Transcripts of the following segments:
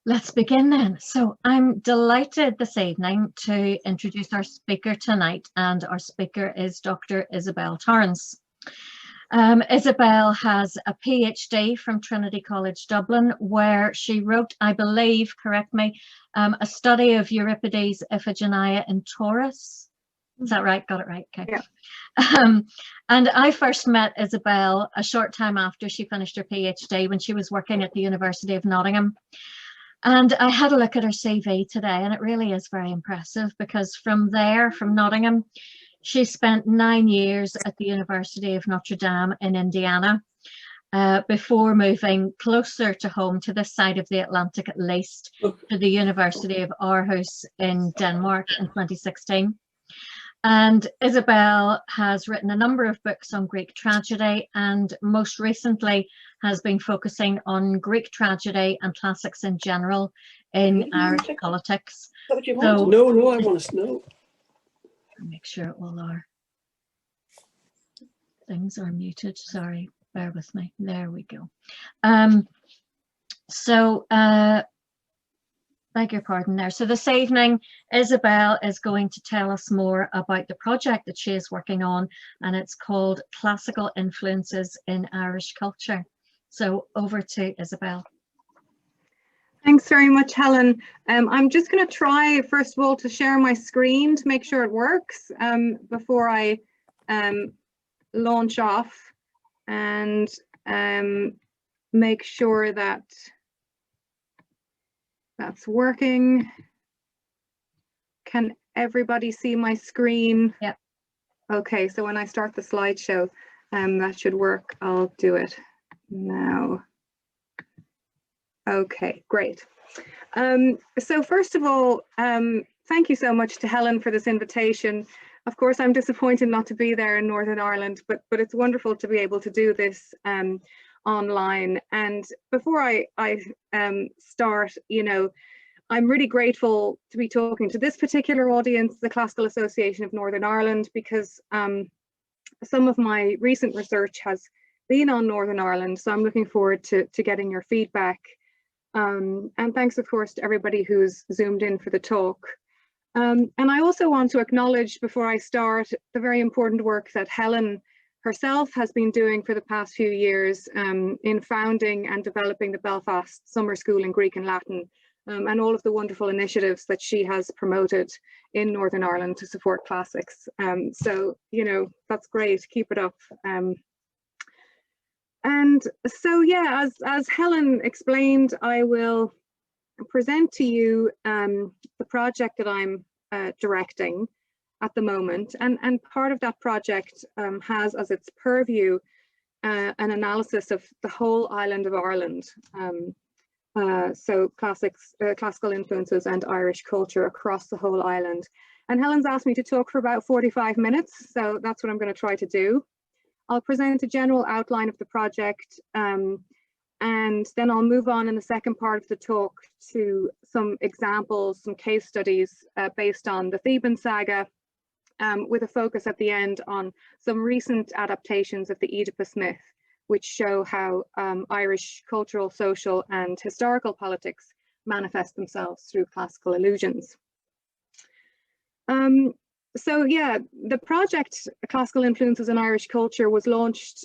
Let's begin then. So I'm delighted this evening to introduce our speaker tonight, and our speaker is Dr. Isabelle Torrance. Isabelle has a PhD from Trinity College Dublin, where she wrote, I believe, correct me, a study of Euripides' Iphigenia in Taurus. Is that right? Got it right. Okay. Yeah. And I first met Isabelle a short time after she finished her PhD when she was working at the University of Nottingham. And I had a look at her CV today, and it really is very impressive because from there, from Nottingham, she spent 9 years at the University of Notre Dame in Indiana before moving closer to home, to this side of the Atlantic at least, to the University of Aarhus in Denmark in 2016. And Isabelle has written a number of books on Greek tragedy, and most recently has been focusing on Greek tragedy and classics in general in Irish politics. What you want? No, I want to know. Make sure all our things are muted. Sorry, bear with me. There we go. Beg your pardon there. So this evening, Isabelle is going to tell us more about the project that she is working on, and it's called Classical Influences in Irish Culture. So over to Isabelle. Thanks very much, Helen. I'm just going to try, first of all, to share my screen to make sure it works before I launch off, and make sure that that's working. Can everybody see my screen? Yeah. Okay, so when I start the slideshow, that should work. I'll do it now. Okay, great. So first of all, thank you so much to Helen for this invitation. Of course, I'm disappointed not to be there in Northern Ireland, but it's wonderful to be able to do this online. And before I start, I'm really grateful to be talking to this particular audience, the Classical Association of Northern Ireland, because some of my recent research has been on Northern Ireland. So I'm looking forward to getting your feedback. And thanks, of course, to everybody who's zoomed in for the talk. And I also want to acknowledge, before I start, the very important work that Helen herself has been doing for the past few years in founding and developing the Belfast Summer School in Greek and Latin, and all of the wonderful initiatives that she has promoted in Northern Ireland to support classics. So, that's great, keep it up. And so, yeah, as Helen explained, I will present to you the project that I'm directing at the moment, and part of that project has as its purview an analysis of the whole island of Ireland, so classical influences and Irish culture across the whole island. And Helen's asked me to talk for about 45 minutes, so that's what I'm going to try to do. I'll present a general outline of the project, and then I'll move on in the second part of the talk to some examples, some case studies based on the Theban saga, with a focus at the end on some recent adaptations of the Oedipus myth, which show how Irish cultural, social, and historical politics manifest themselves through classical allusions. So yeah, the project Classical Influences in Irish Culture was launched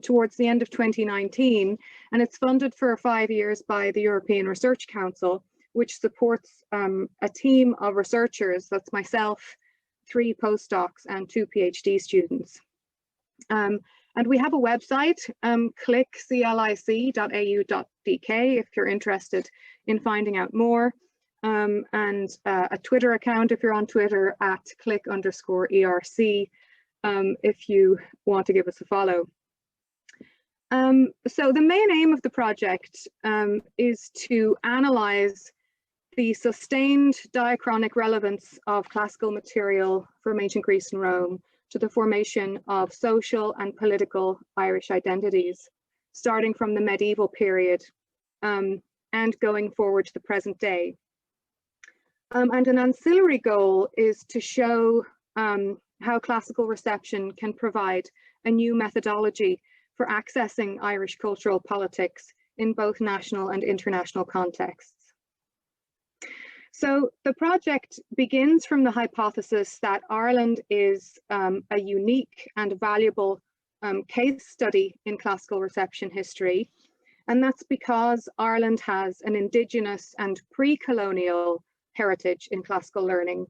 towards the end of 2019, and it's funded for 5 years by the European Research Council, which supports a team of researchers, that's myself, 3 postdocs and 2 PhD students. And we have a website, click.au.dk if you're interested in finding out more. And a Twitter account if you're on Twitter at @click_ERC if you want to give us a follow. So the main aim of the project is to analyze the sustained diachronic relevance of classical material from ancient Greece and Rome to the formation of social and political Irish identities, starting from the medieval period and going forward to the present day. And an ancillary goal is to show how classical reception can provide a new methodology for accessing Irish cultural politics in both national and international contexts. So the project begins from the hypothesis that Ireland is a unique and valuable case study in classical reception history. And that's because Ireland has an indigenous and pre-colonial heritage in classical learning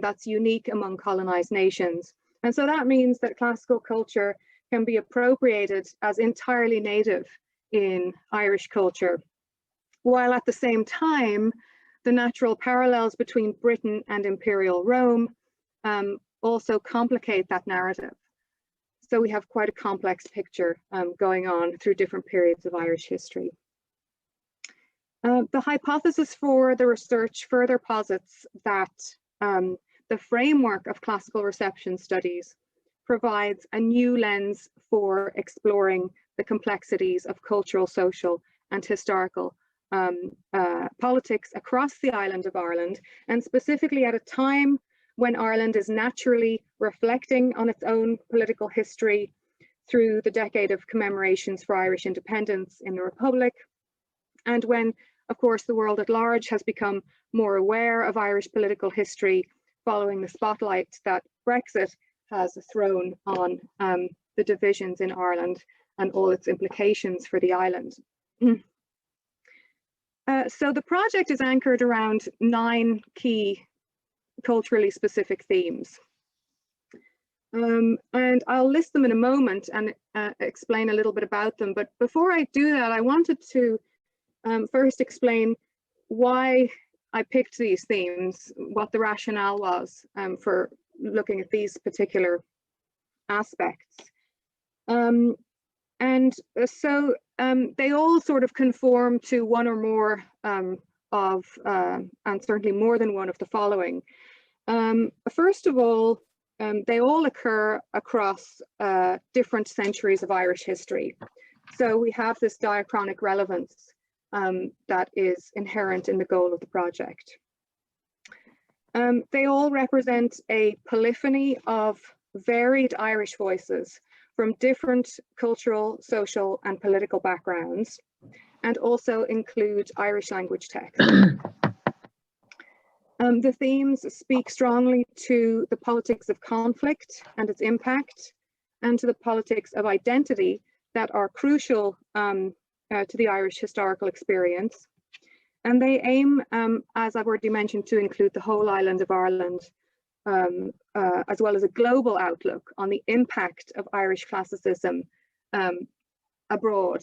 that's unique among colonized nations. And so that means that classical culture can be appropriated as entirely native in Irish culture, while at the same time, the natural parallels between Britain and Imperial Rome also complicate that narrative. So we have quite a complex picture going on through different periods of Irish history. The hypothesis for the research further posits that the framework of classical reception studies provides a new lens for exploring the complexities of cultural, social, and historical politics across the island of Ireland, and specifically at a time when Ireland is naturally reflecting on its own political history through the decade of commemorations for Irish independence in the Republic, and when, of course, the world at large has become more aware of Irish political history following the spotlight that Brexit has thrown on the divisions in Ireland and all its implications for the island. So the project is anchored around 9 key culturally specific themes. And I'll list them in a moment and explain a little bit about them. But before I do that, I wanted to first explain why I picked these themes, what the rationale was for looking at these particular aspects. And so they all sort of conform to one or more and certainly more than one of the following. First of all, they all occur across different centuries of Irish history. So we have this diachronic relevance that is inherent in the goal of the project. They all represent a polyphony of varied Irish voices from different cultural, social, and political backgrounds, and also include Irish language text. The themes speak strongly to the politics of conflict and its impact, and to the politics of identity that are crucial to the Irish historical experience. And they aim, as I've already mentioned, to include the whole island of Ireland, as well as a global outlook on the impact of Irish classicism abroad.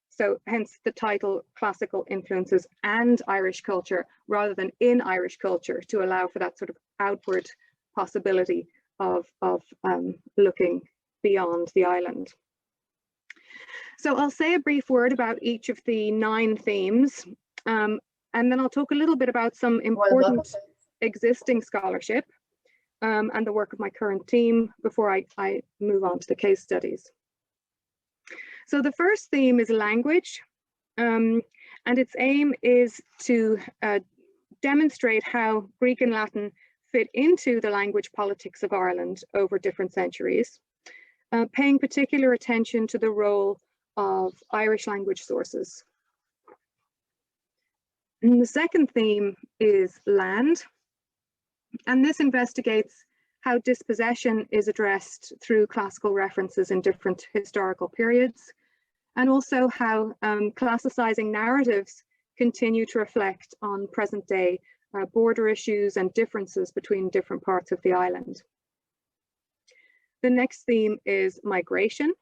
So hence the title, Classical Influences and Irish Culture, rather than in Irish culture, to allow for that sort of outward possibility of looking beyond the island. So I'll say a brief word about each of the 9 themes, and then I'll talk a little bit about some important existing scholarship and the work of my current team before I move on to the case studies. So the first theme is language, and its aim is to demonstrate how Greek and Latin fit into the language politics of Ireland over different centuries, paying particular attention to the role of Irish language sources. And the second theme is land, and this investigates how dispossession is addressed through classical references in different historical periods, and also how classicizing narratives continue to reflect on present day border issues and differences between different parts of the island. The next theme is migration,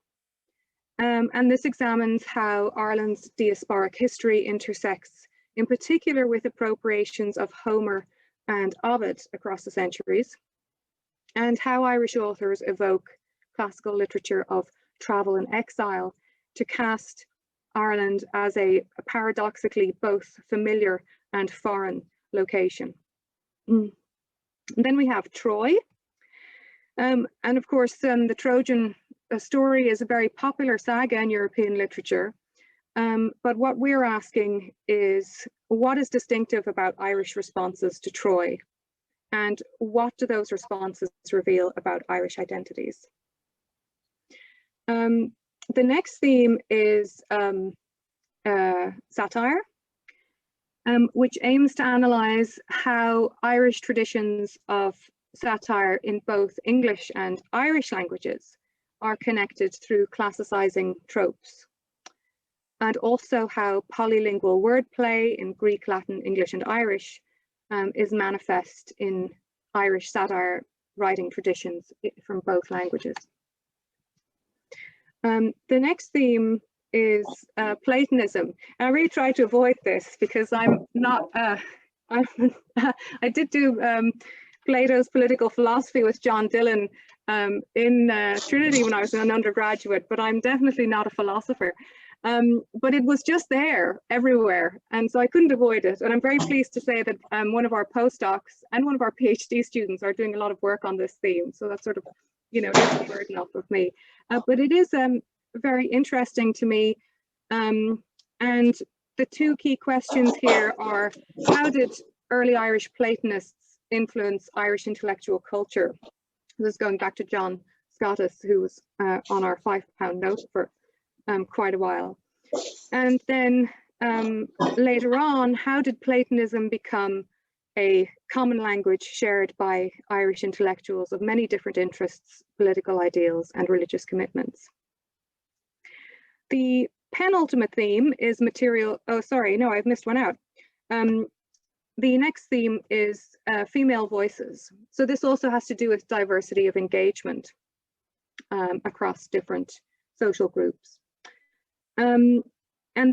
and this examines how Ireland's diasporic history intersects in particular with appropriations of Homer and Ovid across the centuries, and how Irish authors evoke classical literature of travel and exile to cast Ireland as a paradoxically both familiar and foreign location. And then we have Troy, and of course the Trojan story is a very popular saga in European literature, but what we're asking is, what is distinctive about Irish responses to Troy, and what do those responses reveal about Irish identities? The next theme is satire, which aims to analyse how Irish traditions of satire in both English and Irish languages are connected through classicising tropes, and also how polylingual wordplay in Greek, Latin, English and Irish is manifest in Irish satire writing traditions from both languages. The next theme is Platonism. And I really try to avoid this because I'm not, I did do Plato's political philosophy with John Dillon in Trinity when I was an undergraduate, but I'm definitely not a philosopher. But it was just there everywhere, and so I couldn't avoid it. And I'm very pleased to say that one of our postdocs and one of our PhD students are doing a lot of work on this theme. So that's sort of, you know, just a burden off of me. But it is very interesting to me. And the two key questions here are, how did early Irish Platonists influence Irish intellectual culture? This is going back to John Scottus, who was on our £5 note for quite a while. And then later on, how did Platonism become a common language shared by Irish intellectuals of many different interests, political ideals, and religious commitments? The penultimate theme is material. Oh, sorry, no, I've missed one out. The next theme is female voices. So this also has to do with diversity of engagement across different social groups. And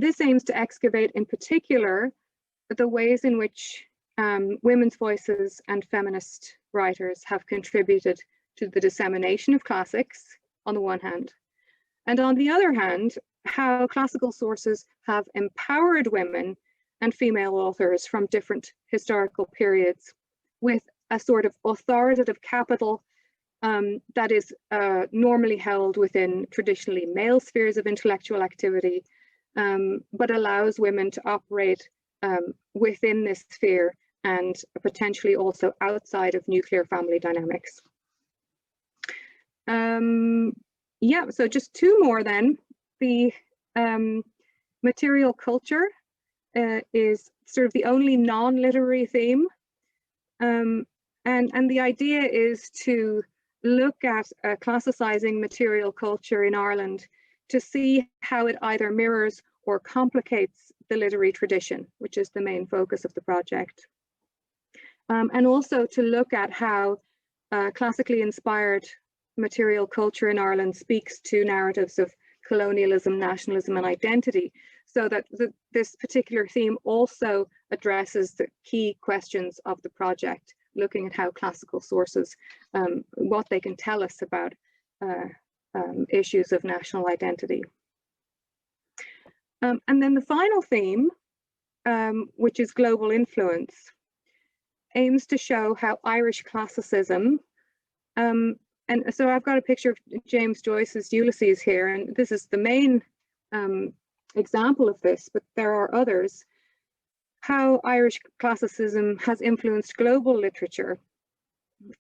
this aims to excavate in particular the ways in which women's voices and feminist writers have contributed to the dissemination of classics on the one hand, and on the other hand, how classical sources have empowered women and female authors from different historical periods with a sort of authoritative capital that is normally held within traditionally male spheres of intellectual activity, but allows women to operate within this sphere and potentially also outside of nuclear family dynamics. Yeah, so just two more then. The material culture is sort of the only non-literary theme. And the idea is to look at classicizing material culture in Ireland to see how it either mirrors or complicates the literary tradition, which is the main focus of the project. And also to look at how classically inspired material culture in Ireland speaks to narratives of colonialism, nationalism, and identity, so that this particular theme also addresses the key questions of the project, looking at how classical sources, what they can tell us about issues of national identity. And then the final theme, which is global influence, aims to show how Irish classicism, and so I've got a picture of James Joyce's Ulysses here, and this is the main example of this, but there are others, how Irish classicism has influenced global literature,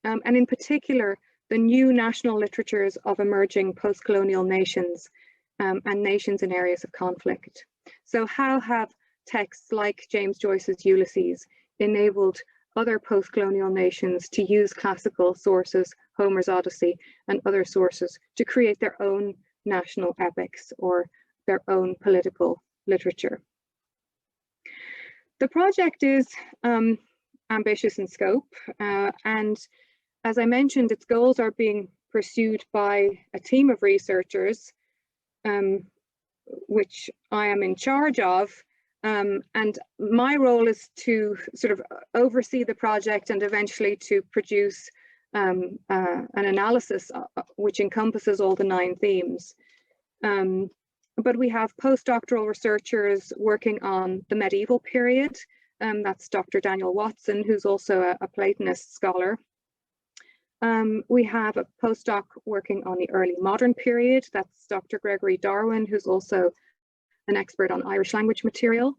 and in particular, the new national literatures of emerging post-colonial nations and nations in areas of conflict. So how have texts like James Joyce's Ulysses enabled other post-colonial nations to use classical sources, Homer's Odyssey, and other sources to create their own national epics or their own political literature? The project is ambitious in scope, and as I mentioned, its goals are being pursued by a team of researchers, which I am in charge of. And my role is to sort of oversee the project and eventually to produce an analysis which encompasses all the 9 themes. But we have postdoctoral researchers working on the medieval period. That's Dr. Daniel Watson, who's also a Platonist scholar. We have a postdoc working on the early modern period. That's Dr. Gregory Darwin, who's also an expert on Irish language material.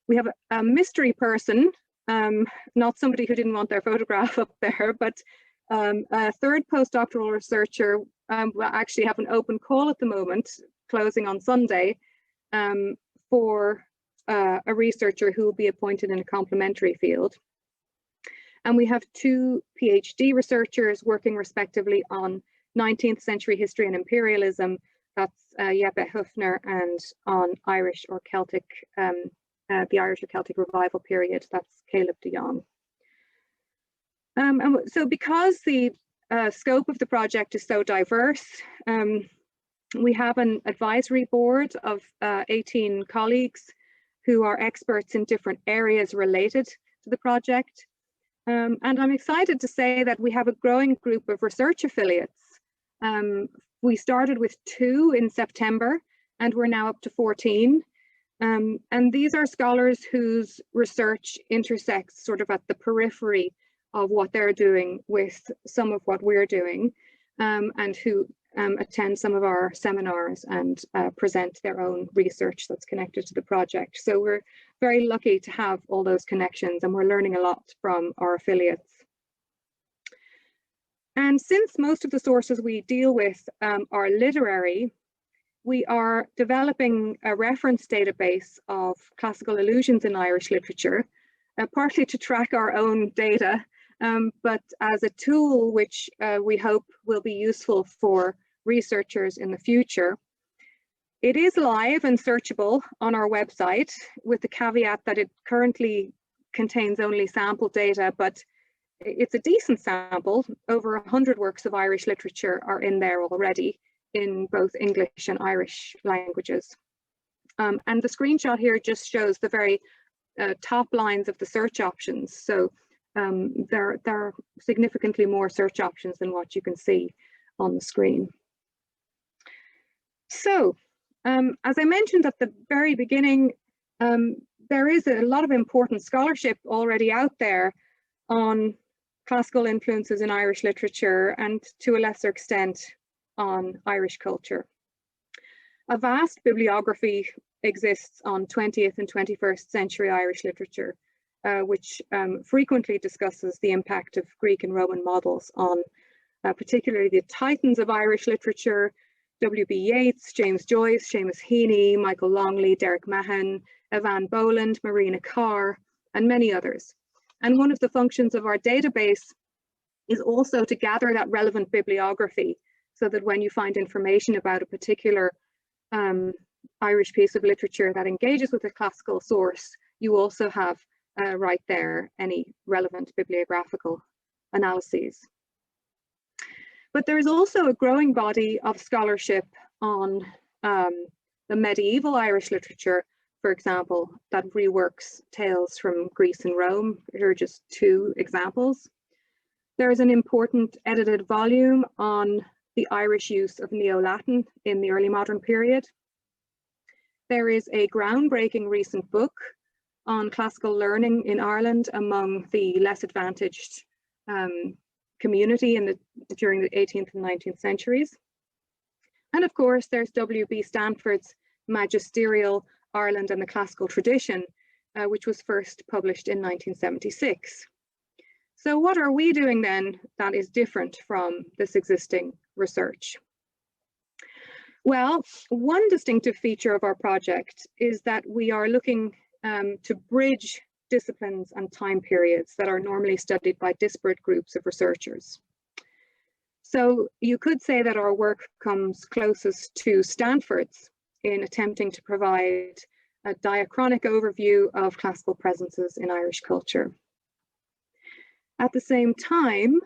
We have a mystery person, not somebody who didn't want their photograph up there, but a third postdoctoral researcher. We actually have an open call at the moment, closing on Sunday, for a researcher who will be appointed in a complementary field. And we have 2 PhD researchers working respectively on 19th century history and imperialism. That's Jeppe Höfner, and on Irish or Celtic, the Irish or Celtic revival period. That's Caleb de Jong. And so because the scope of the project is so diverse, we have an advisory board of 18 colleagues who are experts in different areas related to the project. And I'm excited to say that we have a growing group of research affiliates. We started with 2 in September, and we're now up to 14. And these are scholars whose research intersects sort of at the periphery of what they're doing with some of what we're doing, and who attend some of our seminars and present their own research that's connected to the project. So we're very lucky to have all those connections, and we're learning a lot from our affiliates. And since most of the sources we deal with are literary, we are developing a reference database of classical allusions in Irish literature, partly to track our own data, but as a tool which we hope will be useful for researchers in the future. It is live and searchable on our website, with the caveat that it currently contains only sample data, but it's a decent sample. Over 100 works of Irish literature are in there already, in both English and Irish languages. And the screenshot here just shows the very top lines of the search options. So there are significantly more search options than what you can see on the screen. So, as I mentioned at the very beginning, there is a lot of important scholarship already out there on classical influences in Irish literature, and to a lesser extent on Irish culture. A vast bibliography exists on 20th and 21st century Irish literature, which frequently discusses the impact of Greek and Roman models on particularly the titans of Irish literature: W.B. Yeats, James Joyce, Seamus Heaney, Michael Longley, Derek Mahon, Evan Boland, Marina Carr, and many others. And one of the functions of our database is also to gather that relevant bibliography, so that when you find information about a particular Irish piece of literature that engages with a classical source, you also have right there any relevant bibliographical analyses. But there is also a growing body of scholarship on the medieval Irish literature, for example, that reworks tales from Greece and Rome. Here are just 2 examples. There is an important edited volume on the Irish use of Neo-Latin in the early modern period. There is a groundbreaking recent book on classical learning in Ireland among the less advantaged community during the 18th and 19th centuries. And of course, there's W.B. Stanford's Magisterial Ireland and the Classical Tradition, which was first published in 1976. So what are we doing then that is different from this existing research? Well, one distinctive feature of our project is that we are looking to bridge disciplines and time periods that are normally studied by disparate groups of researchers. So you could say that our work comes closest to Stanford's in attempting to provide a diachronic overview of classical presences in Irish culture. At the same time,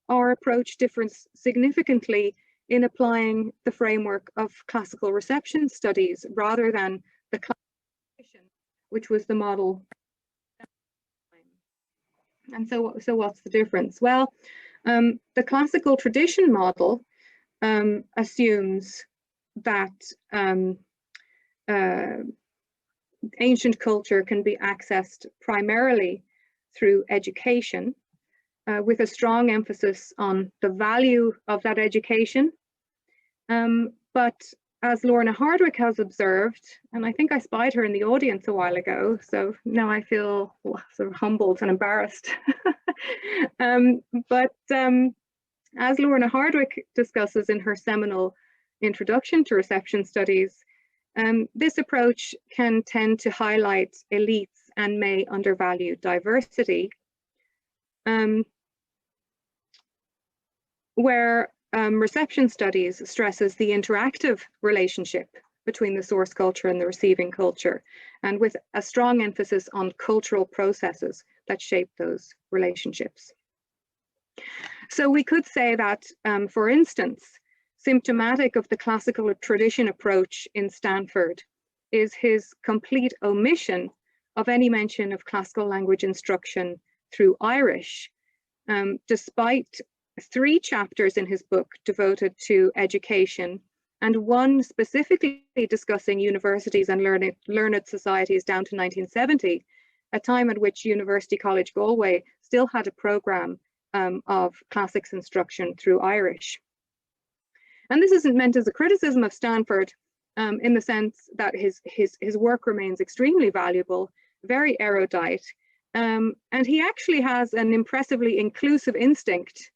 our approach differs significantly in applying the framework of classical reception studies rather than the classical tradition, which was the model. And so what's the difference? Well, the classical tradition model assumes that ancient culture can be accessed primarily through education, with a strong emphasis on the value of that education. But as Lorna Hardwick has observed, and I think I spied her in the audience a while ago, so now I feel sort of humbled and embarrassed. As Lorna Hardwick discusses in her seminal Introduction to Reception Studies, This approach can tend to highlight elites and may undervalue diversity, where reception studies stresses the interactive relationship between the source culture and the receiving culture, and with a strong emphasis on cultural processes that shape those relationships. So we could say that, for instance, symptomatic of the classical tradition approach in Stanford is his complete omission of any mention of classical language instruction through Irish, despite 3 chapters in his book devoted to education, and 1 specifically discussing universities and learned societies down to 1970, a time at which University College Galway still had a programme of classics instruction through Irish. And this isn't meant as a criticism of Stanford, in the sense that his work remains extremely valuable, very erudite, and he actually has an impressively inclusive instinct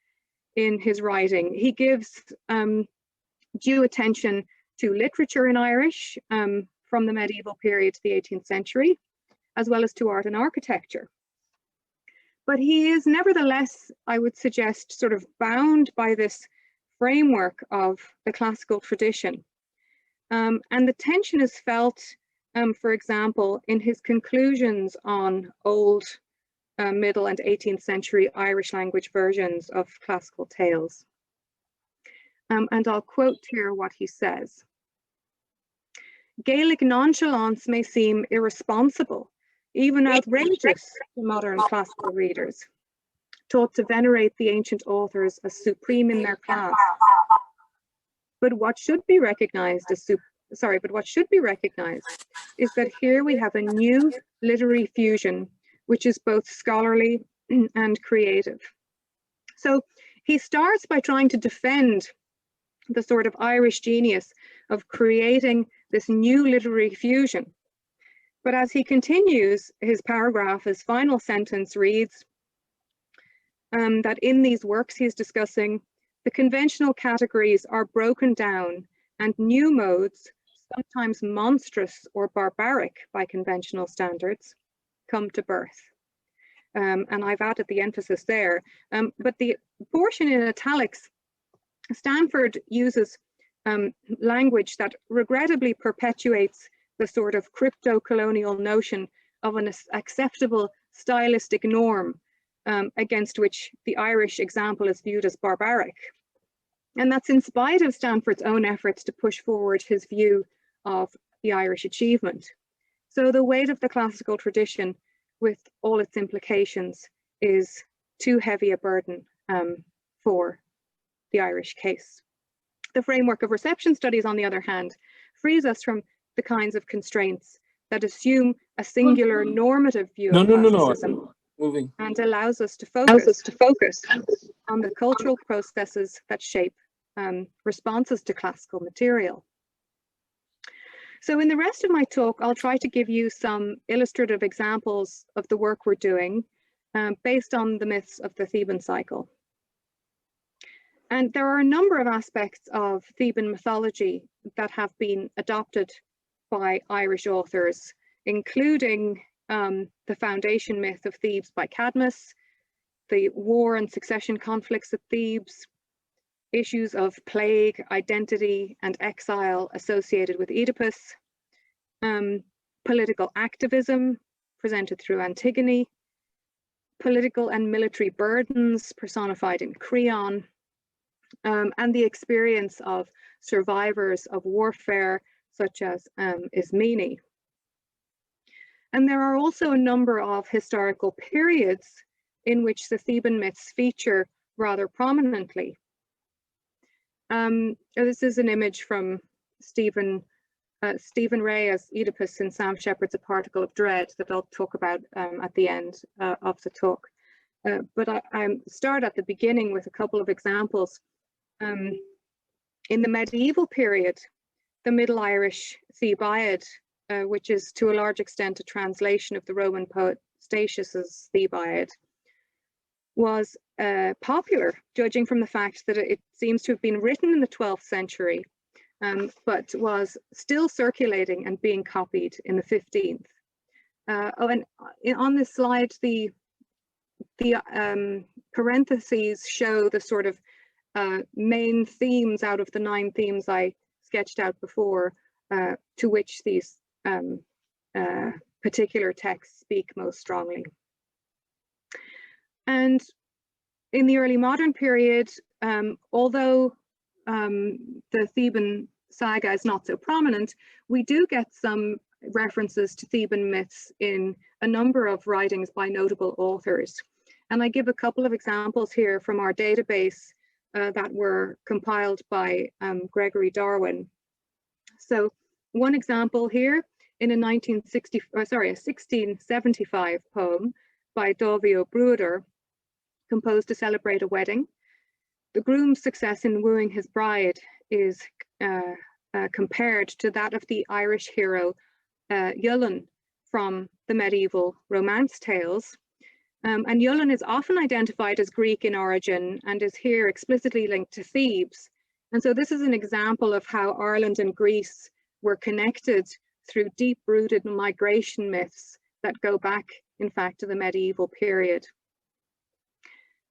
in his writing. He gives due attention to literature in Irish from the medieval period to the 18th century, as well as to art and architecture. But he is nevertheless, I would suggest, sort of bound by this framework of the classical tradition. And the tension is felt, for example, in his conclusions on old, middle and 18th century Irish language versions of classical tales. And I'll quote here what he says. Gaelic nonchalance may seem irresponsible, even outrageous to modern classical readers, taught to venerate the ancient authors as supreme in their class. But what should be recognized is that here we have a new literary fusion, which is both scholarly and creative. So he starts by trying to defend the sort of Irish genius of creating this new literary fusion. But as he continues his paragraph, his final sentence reads that in these works he's discussing, the conventional categories are broken down and new modes, sometimes monstrous or barbaric by conventional standards, come to birth. And I've added the emphasis there. But the portion in italics, Stanford uses language that regrettably perpetuates the sort of crypto-colonial notion of an acceptable stylistic norm against which the Irish example is viewed as barbaric. And that's in spite of Stanford's own efforts to push forward his view of the Irish achievement. So the weight of the classical tradition, with all its implications, is too heavy a burden for the Irish case. The framework of reception studies, on the other hand, frees us from the kinds of constraints that assume a singular normative view of classicism. And allows us to focus on the cultural processes that shape responses to classical material. So in the rest of my talk, I'll try to give you some illustrative examples of the work we're doing based on the myths of the Theban cycle. And there are a number of aspects of Theban mythology that have been adopted by Irish authors, including the foundation myth of Thebes by Cadmus, the war and succession conflicts at Thebes, issues of plague, identity, and exile associated with Oedipus, political activism presented through Antigone, political and military burdens personified in Creon, and the experience of survivors of warfare such as Ismene. And there are also a number of historical periods in which the Theban myths feature rather prominently. This is an image from Stephen Ray as Oedipus in Sam Shepard's A Particle of Dread that I'll talk about at the end of the talk. But I start at the beginning with a couple of examples. In the medieval period, the Middle Irish Theobiad, which is to a large extent a translation of the Roman poet Statius's Theobiad, was popular, judging from the fact that it seems to have been written in the 12th century but was still circulating and being copied in the 15th. And on this slide, the parentheses show the sort of main themes out of the 9 themes I sketched out before, to which these particular texts speak most strongly. And in the early modern period, although the Theban saga is not so prominent, we do get some references to Theban myths in a number of writings by notable authors. And I give a couple of examples here from our database that were compiled by Gregory Darwin. So one example here in a 1675 poem by Dovio Bruder, composed to celebrate a wedding. The groom's success in wooing his bride is compared to that of the Irish hero Iollan from the medieval romance tales. And Iollan is often identified as Greek in origin and is here explicitly linked to Thebes. And so this is an example of how Ireland and Greece were connected through deep-rooted migration myths that go back, in fact, to the medieval period.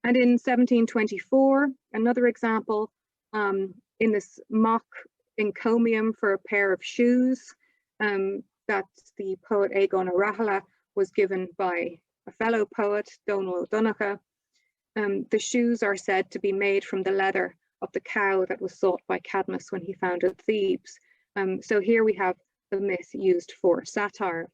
And in 1724, another example, in this mock encomium for a pair of shoes that the poet Egon O'Rahilla was given by a fellow poet, Donal O'Donoghue. The shoes are said to be made from the leather of the cow that was sought by Cadmus when he founded Thebes. So here we have the myth used for satire.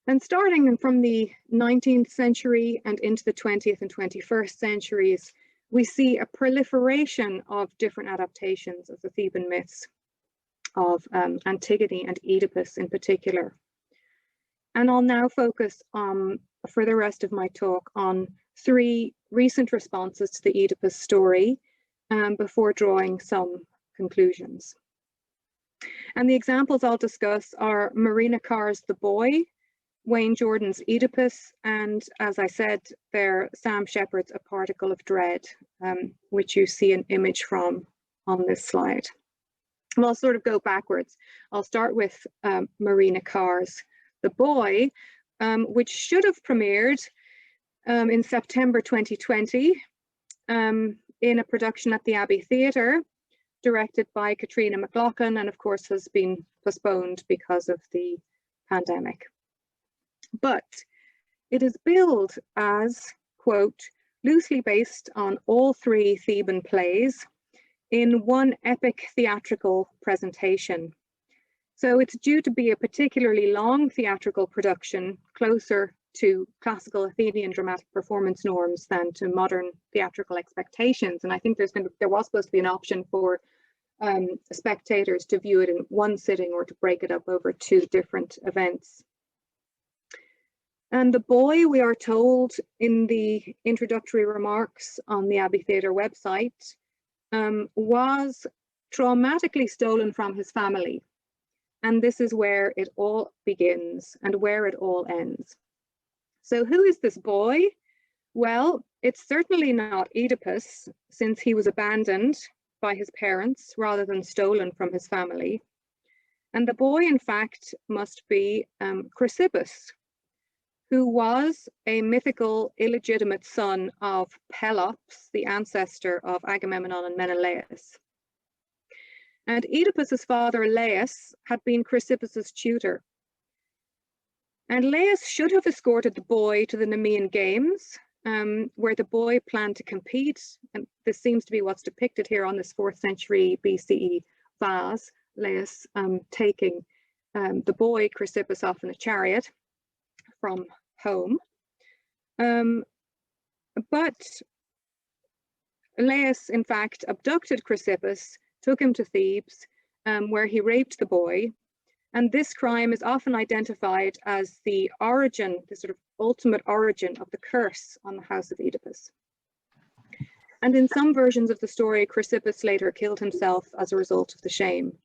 And starting from the 19th century and into the 20th and 21st centuries, we see a proliferation of different adaptations of the Theban myths of Antigone and Oedipus in particular. And I'll now focus for the rest of my talk on 3 recent responses to the Oedipus story before drawing some conclusions. And the examples I'll discuss are Marina Carr's The Boy, Wayne Jordan's Oedipus, and as I said, there Sam Shepard's A Particle of Dread, which you see an image from on this slide. And I'll sort of go backwards. I'll start with Marina Carr's The Boy, which should have premiered in September 2020 in a production at the Abbey Theatre, directed by Katrina McLaughlin, and of course has been postponed because of the pandemic. But it is billed as, quote, loosely based on all 3 Theban plays in one epic theatrical presentation. So it's due to be a particularly long theatrical production, closer to classical Athenian dramatic performance norms than to modern theatrical expectations. And I think there was supposed to be an option for spectators to view it in one sitting or to break it up over 2 different events. And The Boy, we are told in the introductory remarks on the Abbey Theatre website, was traumatically stolen from his family. And this is where it all begins and where it all ends. So who is this boy? Well, it's certainly not Oedipus, since he was abandoned by his parents rather than stolen from his family. And the boy, in fact, must be Chrysippus, who was a mythical illegitimate son of Pelops, the ancestor of Agamemnon and Menelaus. And Oedipus's father, Laius, had been Chrysippus's tutor. And Laius should have escorted the boy to the Nemean Games, where the boy planned to compete. And this seems to be what's depicted here on this 4th century BCE vase, Laius taking the boy Chrysippus off in a chariot from home. But Laius, in fact, abducted Chrysippus, took him to Thebes, where he raped the boy. And this crime is often identified as the origin, the sort of ultimate origin of the curse on the house of Oedipus. And in some versions of the story, Chrysippus later killed himself as a result of the shame.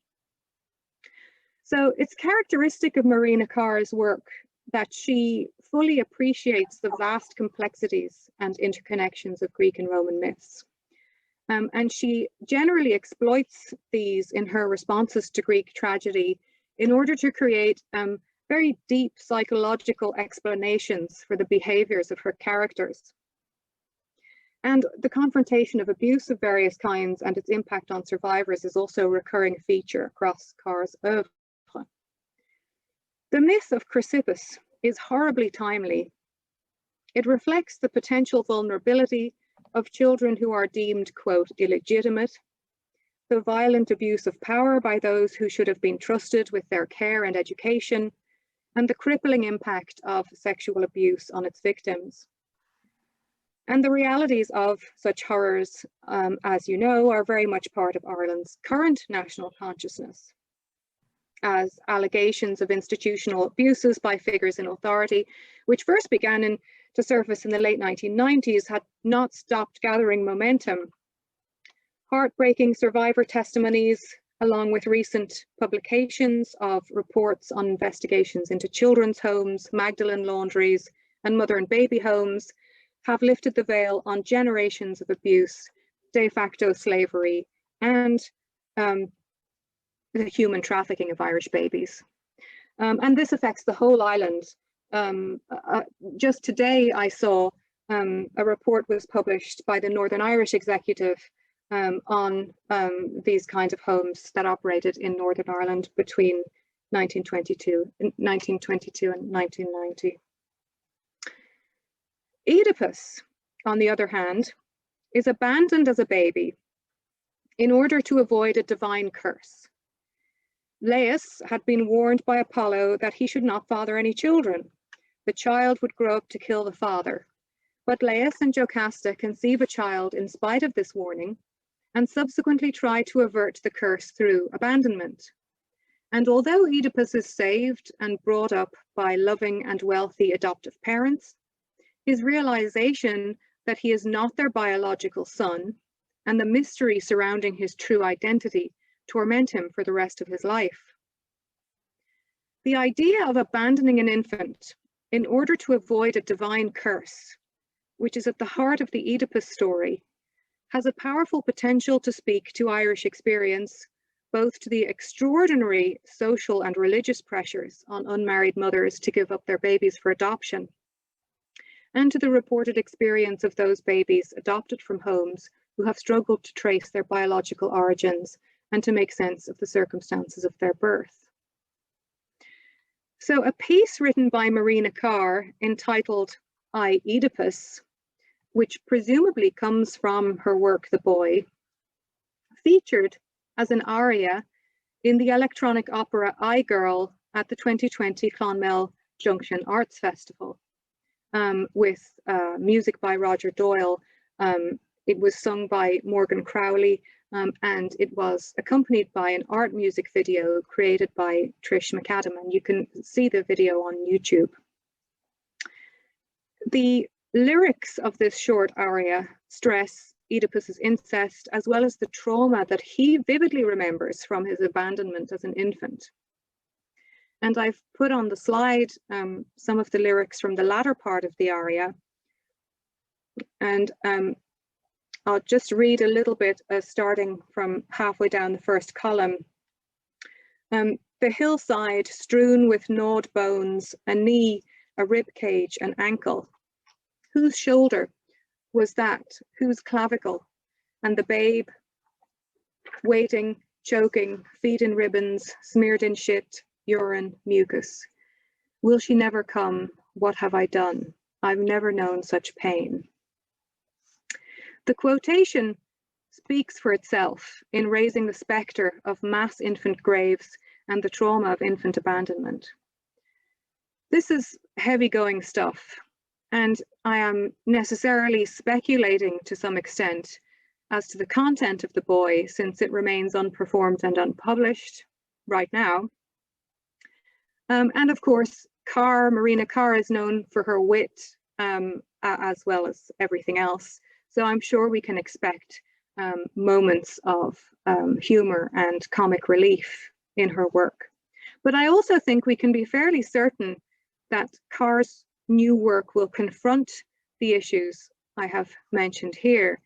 So it's characteristic of Marina Carr's work that she fully appreciates the vast complexities and interconnections of Greek and Roman myths. And she generally exploits these in her responses to Greek tragedy in order to create very deep psychological explanations for the behaviors of her characters. And the confrontation of abuse of various kinds and its impact on survivors is also a recurring feature across Carr's oeuvre. The myth of Chrysippus is horribly timely. It reflects the potential vulnerability of children who are deemed, quote, illegitimate, the violent abuse of power by those who should have been trusted with their care and education, and the crippling impact of sexual abuse on its victims. And the realities of such horrors, as you know, are very much part of Ireland's current national consciousness, as allegations of institutional abuses by figures in authority, which first began to surface in the late 1990s, had not stopped gathering momentum. Heartbreaking survivor testimonies, along with recent publications of reports on investigations into children's homes, Magdalene laundries, and mother and baby homes, have lifted the veil on generations of abuse, de facto slavery, and the human trafficking of Irish babies. And this affects the whole island. Just today, I saw a report was published by the Northern Irish Executive on these kinds of homes that operated in Northern Ireland between 1922 and 1990. Oedipus, on the other hand, is abandoned as a baby in order to avoid a divine curse. Laius had been warned by Apollo that he should not father any children. The child would grow up to kill the father. But Laius and Jocasta conceive a child in spite of this warning, and subsequently try to avert the curse through abandonment. And although Oedipus is saved and brought up by loving and wealthy adoptive parents, his realization that he is not their biological son, and the mystery surrounding his true identity, torment him for the rest of his life. The idea of abandoning an infant in order to avoid a divine curse, which is at the heart of the Oedipus story, has a powerful potential to speak to Irish experience, both to the extraordinary social and religious pressures on unmarried mothers to give up their babies for adoption, and to the reported experience of those babies adopted from homes who have struggled to trace their biological origins and to make sense of the circumstances of their birth. So a piece written by Marina Carr entitled I, Oedipus, which presumably comes from her work The Boy, featured as an aria in the electronic opera I Girl at the 2020 Clonmel Junction Arts Festival, with music by Roger Doyle. It was sung by Morgan Crowley, and it was accompanied by an art music video created by Trish McAdam, and you can see the video on YouTube. The lyrics of this short aria stress Oedipus's incest, as well as the trauma that he vividly remembers from his abandonment as an infant. And I've put on the slide some of the lyrics from the latter part of the aria. And I'll just read a little bit, starting from halfway down the first column. The hillside strewn with gnawed bones, a knee, a rib cage, an ankle. Whose shoulder was that? Whose clavicle? And the babe, waiting, choking, feet in ribbons, smeared in shit, urine, mucus. Will she never come? What have I done? I've never known such pain. The quotation speaks for itself in raising the spectre of mass infant graves and the trauma of infant abandonment. This is heavy-going stuff, and I am necessarily speculating to some extent as to the content of The Boy, since it remains unperformed and unpublished right now. And of course, Marina Carr is known for her wit as well as everything else. So I'm sure we can expect moments of humor and comic relief in her work. But I also think we can be fairly certain that Carr's new work will confront the issues I have mentioned here,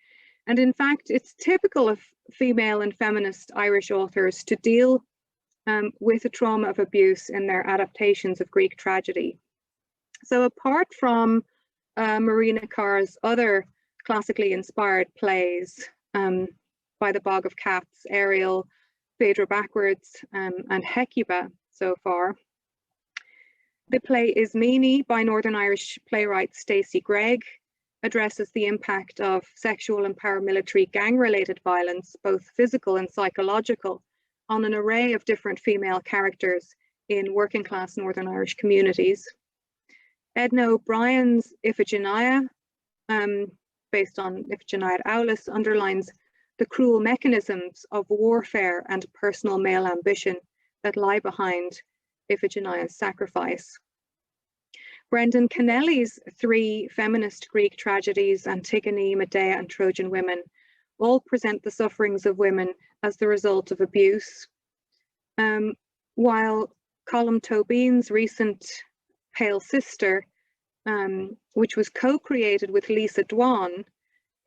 And in fact, it's typical of female and feminist Irish authors to deal with the trauma of abuse in their adaptations of Greek tragedy. So apart from Marina Carr's other classically inspired plays, By the Bog of Cats, Ariel, Phaedra Backwards, and Hecuba so far, the play Ismene by Northern Irish playwright Stacey Gregg addresses the impact of sexual and paramilitary gang-related violence, both physical and psychological, on an array of different female characters in working-class Northern Irish communities. Edna O'Brien's Iphigenia, based on Iphigenia at Aulus, underlines the cruel mechanisms of warfare and personal male ambition that lie behind Iphigenia's sacrifice. Brendan Kennelly's three feminist Greek tragedies, Antigone, Medea, and Trojan Women, all present the sufferings of women as the result of abuse, while Colm Tóibín's recent Pale Sister, which was co-created with Lisa Dwan,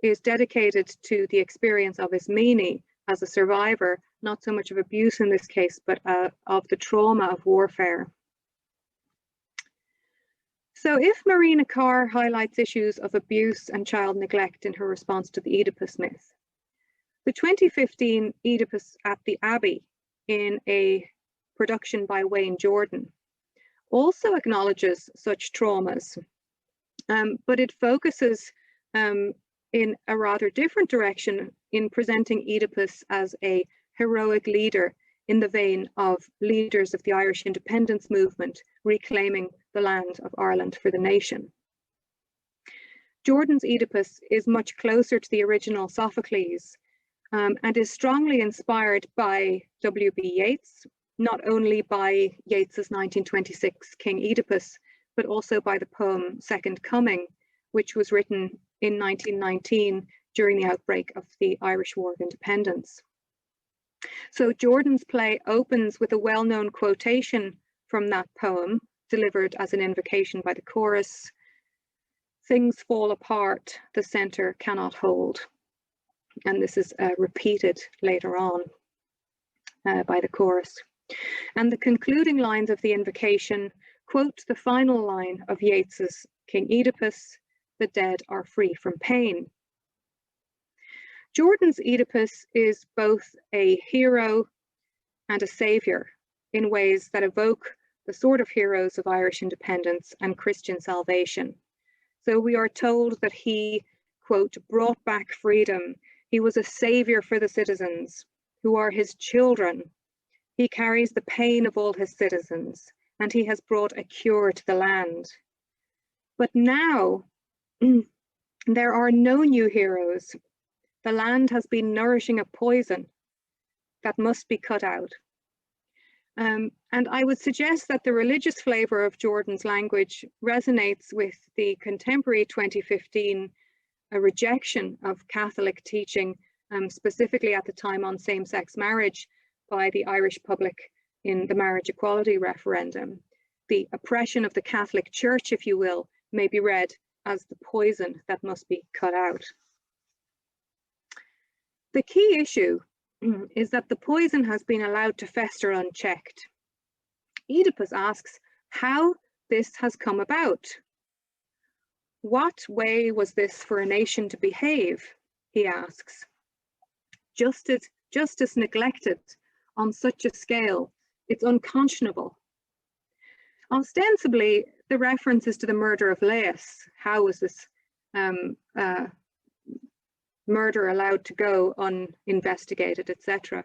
is dedicated to the experience of Ismene as a survivor, not so much of abuse in this case, but of the trauma of warfare. So if Marina Carr highlights issues of abuse and child neglect in her response to the Oedipus myth, the 2015 Oedipus at the Abbey, in a production by Wayne Jordan, also acknowledges such traumas, but it focuses in a rather different direction in presenting Oedipus as a heroic leader in the vein of leaders of the Irish independence movement reclaiming the land of Ireland for the nation. Jordan's Oedipus is much closer to the original Sophocles and is strongly inspired by W.B. Yeats, not only by Yeats's 1926 King Oedipus, but also by the poem Second Coming, which was written in 1919 during the outbreak of the Irish War of Independence. So Jordan's play opens with a well-known quotation from that poem, delivered as an invocation by the chorus: "Things fall apart, the centre cannot hold." And this is repeated later on by the chorus. And the concluding lines of the invocation quote the final line of Yeats's King Oedipus: "The dead are free from pain." Jordan's Oedipus is both a hero and a saviour in ways that evoke the sort of heroes of Irish independence and Christian salvation. So we are told that he, quote, brought back freedom. He was a saviour for the citizens who are his children. He carries the pain of all his citizens, and he has brought a cure to the land. But now there are no new heroes. The land has been nourishing a poison that must be cut out. And I would suggest that the religious flavour of Jordan's language resonates with the contemporary 2015 rejection of Catholic teaching, specifically at the time on same-sex marriage by the Irish public in the marriage equality referendum. The oppression of the Catholic Church, if you will, may be read as the poison that must be cut out. The key issue is that the poison has been allowed to fester unchecked. Oedipus asks how this has come about. What way was this for a nation to behave, he asks. Justice neglected on such a scale, it's unconscionable. Ostensibly, the reference is to the murder of Laius. How was this murder allowed to go uninvestigated, etc.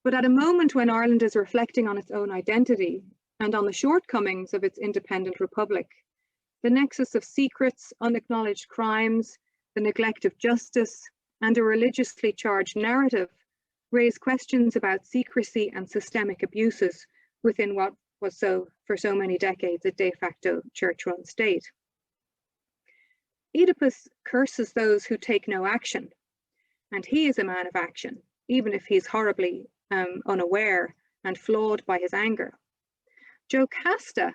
But at a moment when Ireland is reflecting on its own identity and on the shortcomings of its independent republic, the nexus of secrets, unacknowledged crimes, the neglect of justice, and a religiously charged narrative raise questions about secrecy and systemic abuses within what was for so many decades a de facto church-run state. Oedipus curses those who take no action, and he is a man of action, even if he's horribly unaware and flawed by his anger. Jocasta,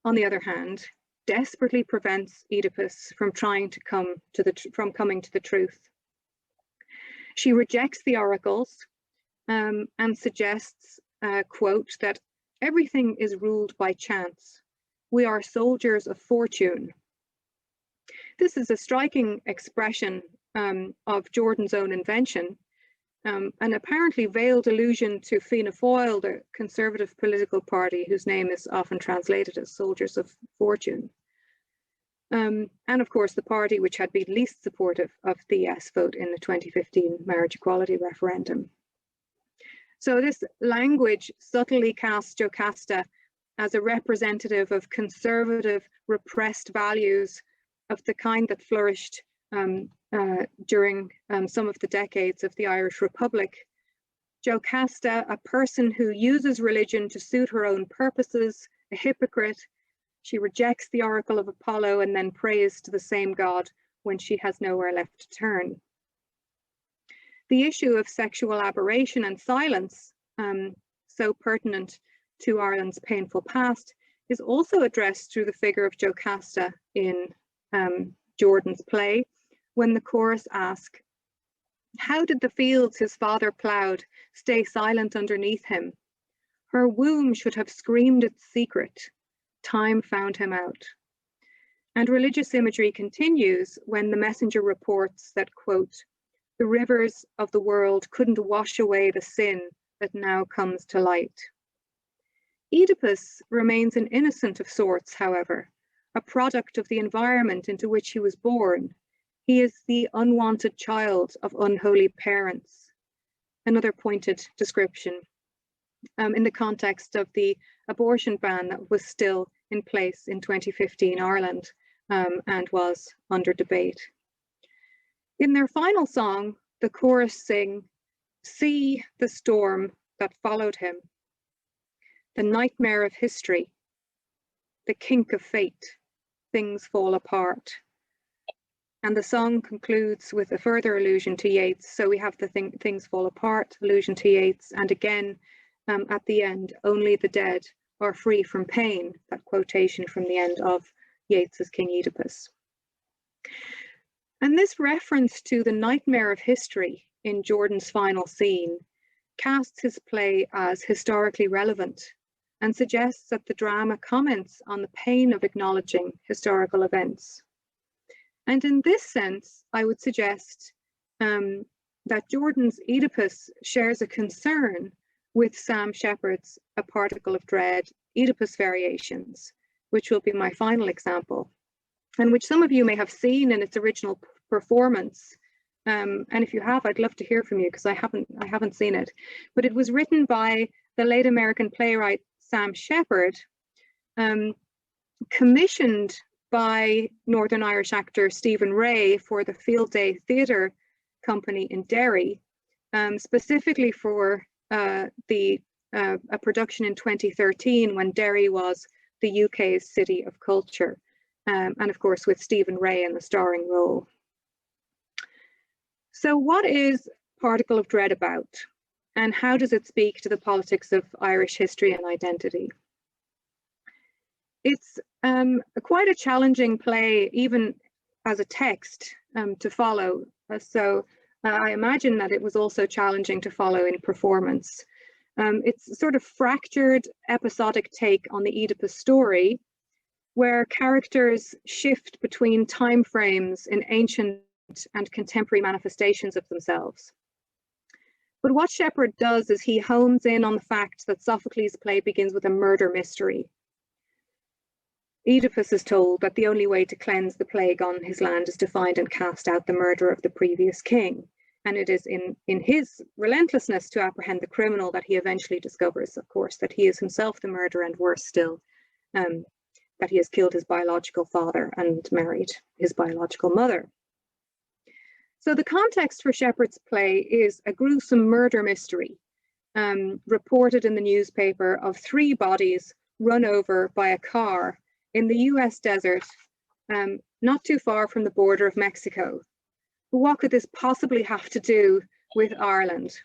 on the other hand, desperately prevents Oedipus from coming to the truth. She rejects the oracles and suggests, quote, that everything is ruled by chance. We are soldiers of fortune. This is a striking expression of Jordan's own invention, an apparently veiled allusion to Fianna Fáil, the conservative political party whose name is often translated as Soldiers of Fortune. And of course, the party which had been least supportive of the yes vote in the 2015 marriage equality referendum. So this language subtly casts Jocasta as a representative of conservative, repressed values of the kind that flourished during some of the decades of the Irish Republic. Jocasta, a person who uses religion to suit her own purposes, a hypocrite. She rejects the oracle of Apollo and then prays to the same god when she has nowhere left to turn. The issue of sexual aberration and silence, so pertinent to Ireland's painful past, is also addressed through the figure of Jocasta in Jordan's play, when the chorus ask, "How did the fields his father ploughed stay silent underneath him? Her womb should have screamed its secret. Time found him out." And religious imagery continues when the messenger reports that, quote, "The rivers of the world couldn't wash away the sin that now comes to light." Oedipus remains an innocent of sorts, however, a product of the environment into which he was born. He is the unwanted child of unholy parents. Another pointed description in the context of the abortion ban that was still in place in 2015 Ireland and was under debate. In their final song, the chorus sing, "See the storm that followed him, the nightmare of history, the kink of fate, things fall apart." And the song concludes with a further allusion to Yeats. So we have the things fall apart, allusion to Yeats, and again at the end, "Only the dead are free from pain," that quotation from the end of Yeats's King Oedipus. And this reference to the nightmare of history in Jordan's final scene casts his play as historically relevant and suggests that the drama comments on the pain of acknowledging historical events. And in this sense, I would suggest that Jordan's Oedipus shares a concern with Sam Shepard's A Particle of Dread, Oedipus Variations, which will be my final example, and which some of you may have seen in its original performance. And if you have, I'd love to hear from you because I haven't seen it. But it was written by the late American playwright Sam Shepard, commissioned by Northern Irish actor Stephen Ray for the Field Day Theatre Company in Derry, specifically for a production in 2013 when Derry was the UK's city of culture, and of course with Stephen Ray in the starring role. So what is Particle of Dread about, and how does it speak to the politics of Irish history and identity? It's quite a challenging play, even as a text, to follow. So I imagine that it was also challenging to follow in performance. It's a sort of fractured, episodic take on the Oedipus story, where characters shift between time frames in ancient and contemporary manifestations of themselves. But what Shepard does is he hones in on the fact that Sophocles' play begins with a murder mystery. Oedipus is told that the only way to cleanse the plague on his land is to find and cast out the murderer of the previous king. And it is in his relentlessness to apprehend the criminal that he eventually discovers, of course, that he is himself the murderer, and worse still, that he has killed his biological father and married his biological mother. So the context for Shepard's play is a gruesome murder mystery reported in the newspaper of 3 bodies run over by a car in the US desert, not too far from the border of Mexico. What could this possibly have to do with Ireland?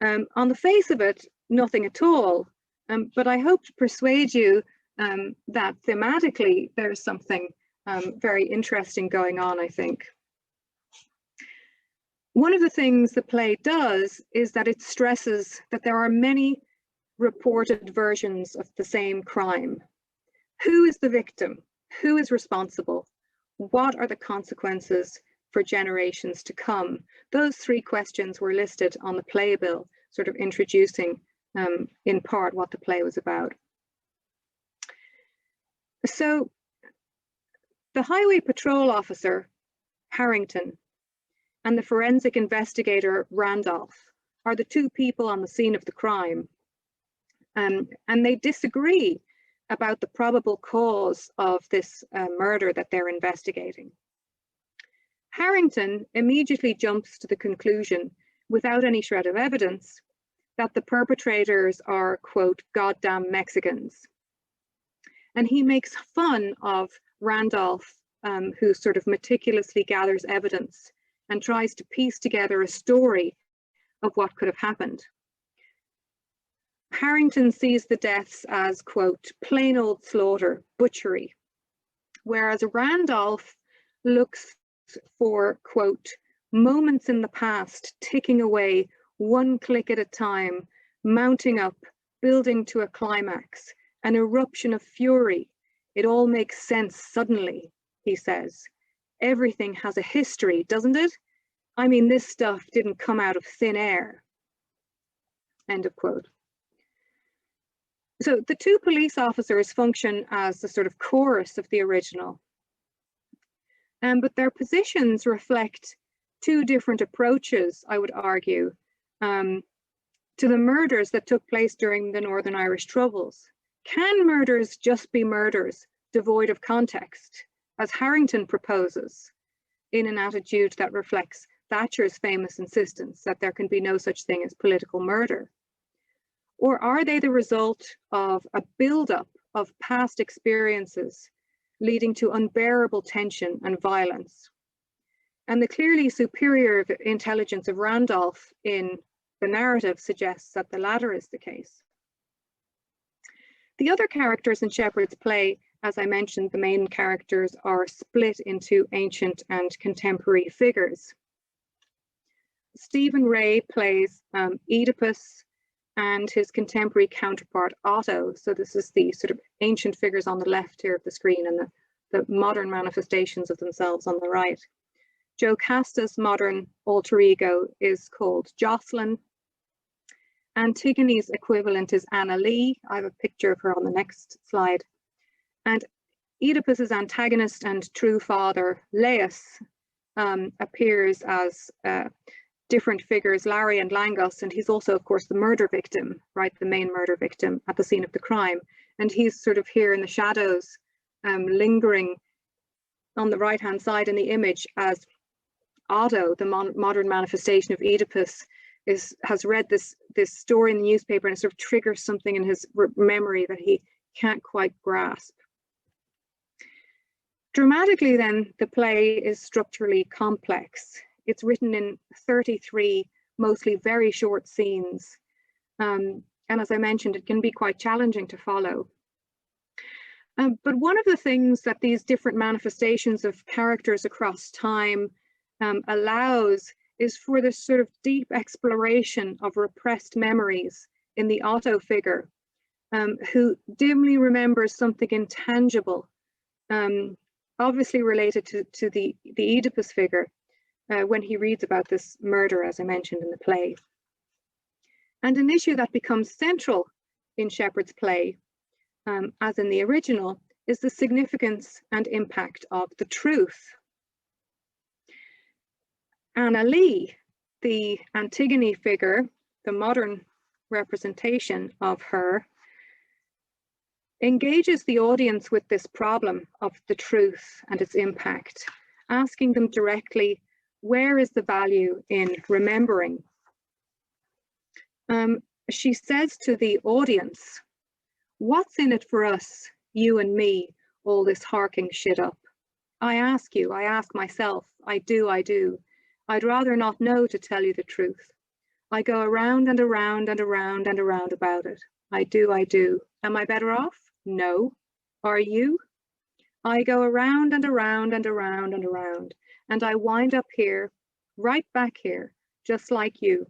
On the face of it, nothing at all. But I hope to persuade you that thematically there's something very interesting going on, I think. One of the things the play does is that it stresses that there are many reported versions of the same crime. Who is the victim? Who is responsible? What are the consequences for generations to come? Those three questions were listed on the playbill, sort of introducing in part what the play was about. So the highway patrol officer, Harrington, and the forensic investigator, Randolph, are the two people on the scene of the crime. And they disagree about the probable cause of this murder that they're investigating. Harrington immediately jumps to the conclusion, without any shred of evidence, that the perpetrators are, quote, goddamn Mexicans. And he makes fun of Randolph, who sort of meticulously gathers evidence and tries to piece together a story of what could have happened. Harrington sees the deaths as, quote, plain old slaughter, butchery, whereas Randolph looks for, quote, moments in the past ticking away one click at a time, mounting up, building to a climax, an eruption of fury. It all makes sense suddenly, he says. Everything has a history, doesn't it? I mean, this stuff didn't come out of thin air. End of quote. So the two police officers function as the sort of chorus of the original. But their positions reflect two different approaches, I would argue, to the murders that took place during the Northern Irish Troubles. Can murders just be murders, devoid of context, as Harrington proposes, in an attitude that reflects Thatcher's famous insistence that there can be no such thing as political murder? Or are they the result of a buildup of past experiences leading to unbearable tension and violence? And the clearly superior intelligence of Randolph in the narrative suggests that the latter is the case. The other characters in Shepard's play, as I mentioned, the main characters are split into ancient and contemporary figures. Stephen Ray plays Oedipus and his contemporary counterpart Otto. So this is the sort of ancient figures on the left here of the screen and the modern manifestations of themselves on the right. Jocasta's modern alter ego is called Jocelyn. Antigone's equivalent is Anna Lee. I have a picture of her on the next slide. And Oedipus's antagonist and true father, Laius, appears as different figures, Larry and Langos, and he's also, of course, the murder victim, right? The main murder victim at the scene of the crime. And he's sort of here in the shadows, lingering on the right-hand side in the image as Otto, the modern manifestation of Oedipus, has read this story in the newspaper, and it sort of triggers something in his memory that he can't quite grasp. Dramatically then, the play is structurally complex. It's written in 33 mostly very short scenes. And as I mentioned, it can be quite challenging to follow. But one of the things that these different manifestations of characters across time allows is for this sort of deep exploration of repressed memories in the Otto figure, who dimly remembers something intangible, obviously related to the Oedipus figure, when he reads about this murder, as I mentioned in the play. And an issue that becomes central in Shepard's play, as in the original, is the significance and impact of the truth. Anna Lee, the Antigone figure, the modern representation of her, engages the audience with this problem of the truth and its impact, asking them directly, where is the value in remembering? She says to the audience, what's in it for us, you and me, all this harking shit up? I ask you, I ask myself, I do. I'd rather not know, to tell you the truth. I go around and around and around and around about it. I do. Am I better off? No, are you? I go around and around and around and around, and I wind up here, right back here, just like you,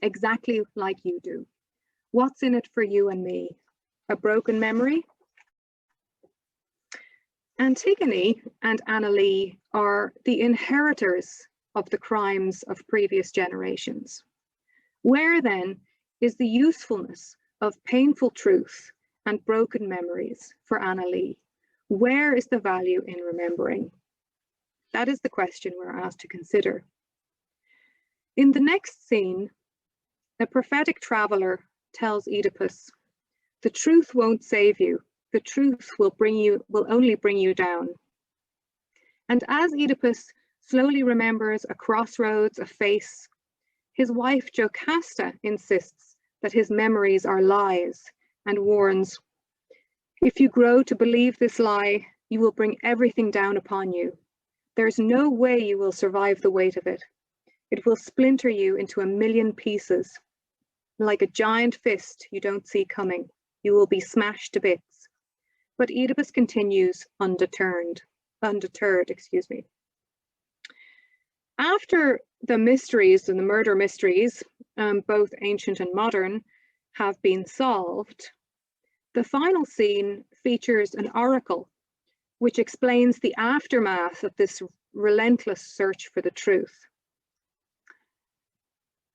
exactly like you do. What's in it for you and me? A broken memory? Antigone and Annalee are the inheritors of the crimes of previous generations. Where then is the usefulness of painful truth and broken memories for Annalee? Where is the value in remembering? That is the question we're asked to consider. In the next scene, a prophetic traveler tells Oedipus, the truth won't save you. The truth will only bring you down. And as Oedipus slowly remembers a crossroads, a face, his wife Jocasta insists that his memories are lies and warns, if you grow to believe this lie, you will bring everything down upon you. There's no way you will survive the weight of it. It will splinter you into a million pieces. Like a giant fist you don't see coming, you will be smashed to bits. But Oedipus continues undeterred. After the mysteries and the murder mysteries, both ancient and modern, have been solved, the final scene features an oracle which explains the aftermath of this relentless search for the truth.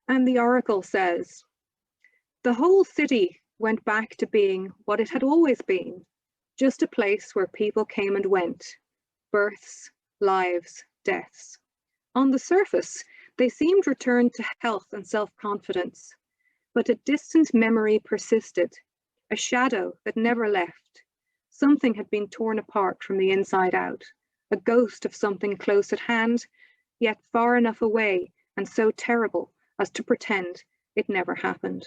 And the oracle says, the whole city went back to being what it had always been, just a place where people came and went, births, lives, deaths. On the surface, they seemed returned to health and self-confidence, but a distant memory persisted, a shadow that never left. Something had been torn apart from the inside out, a ghost of something close at hand, yet far enough away and so terrible as to pretend it never happened.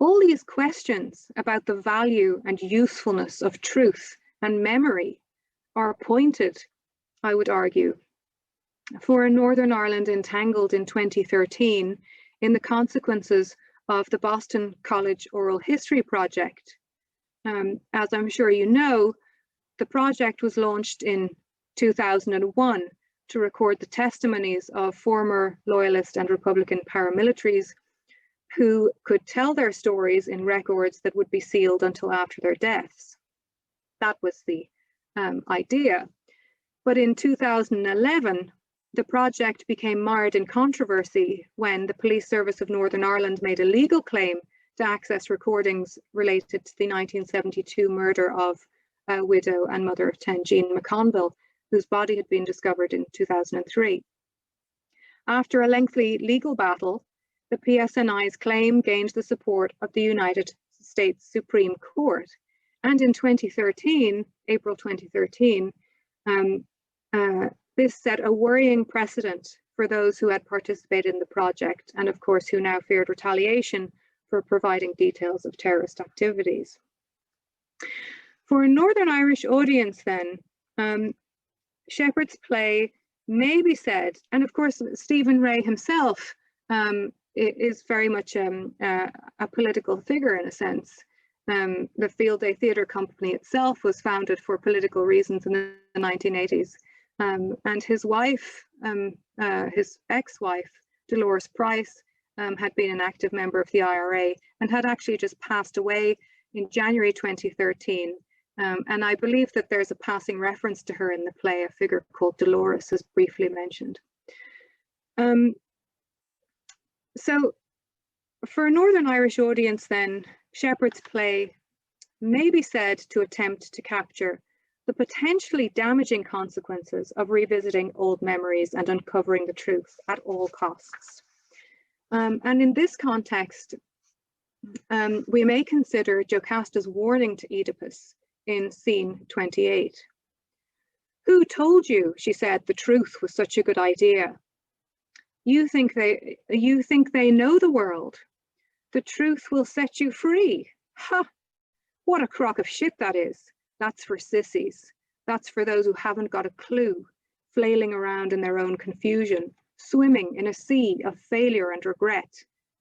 All these questions about the value and usefulness of truth and memory are pointed, I would argue, for a Northern Ireland entangled in 2013 in the consequences of the Boston College Oral History Project. As I'm sure you know, the project was launched in 2001 to record the testimonies of former Loyalist and Republican paramilitaries who could tell their stories in records that would be sealed until after their deaths. That was the idea. But in 2011, the project became mired in controversy when the Police Service of Northern Ireland made a legal claim to access recordings related to the 1972 murder of a widow and mother of 10, Jean McConville, whose body had been discovered in 2003. After a lengthy legal battle, the PSNI's claim gained the support of the United States Supreme Court. And in 2013, April 2013, this set a worrying precedent for those who had participated in the project and of course who now feared retaliation for providing details of terrorist activities. For a Northern Irish audience then, Shepherd's play may be said, and of course Stephen Ray himself is very much a political figure in a sense. The Field Day Theatre Company itself was founded for political reasons in the 1980s. And his wife, his ex-wife, Dolores Price, had been an active member of the IRA and had actually just passed away in January 2013. And I believe that there's a passing reference to her in the play, a figure called Dolores is briefly mentioned. So for a Northern Irish audience then, Shepherd's play may be said to attempt to capture the potentially damaging consequences of revisiting old memories and uncovering the truth at all costs. And in this context, we may consider Jocasta's warning to Oedipus in scene 28. Who told you, she said, the truth was such a good idea? You think they know the world. The truth will set you free. Ha! What a crock of shit that is. That's for sissies. That's for those who haven't got a clue, flailing around in their own confusion, swimming in a sea of failure and regret,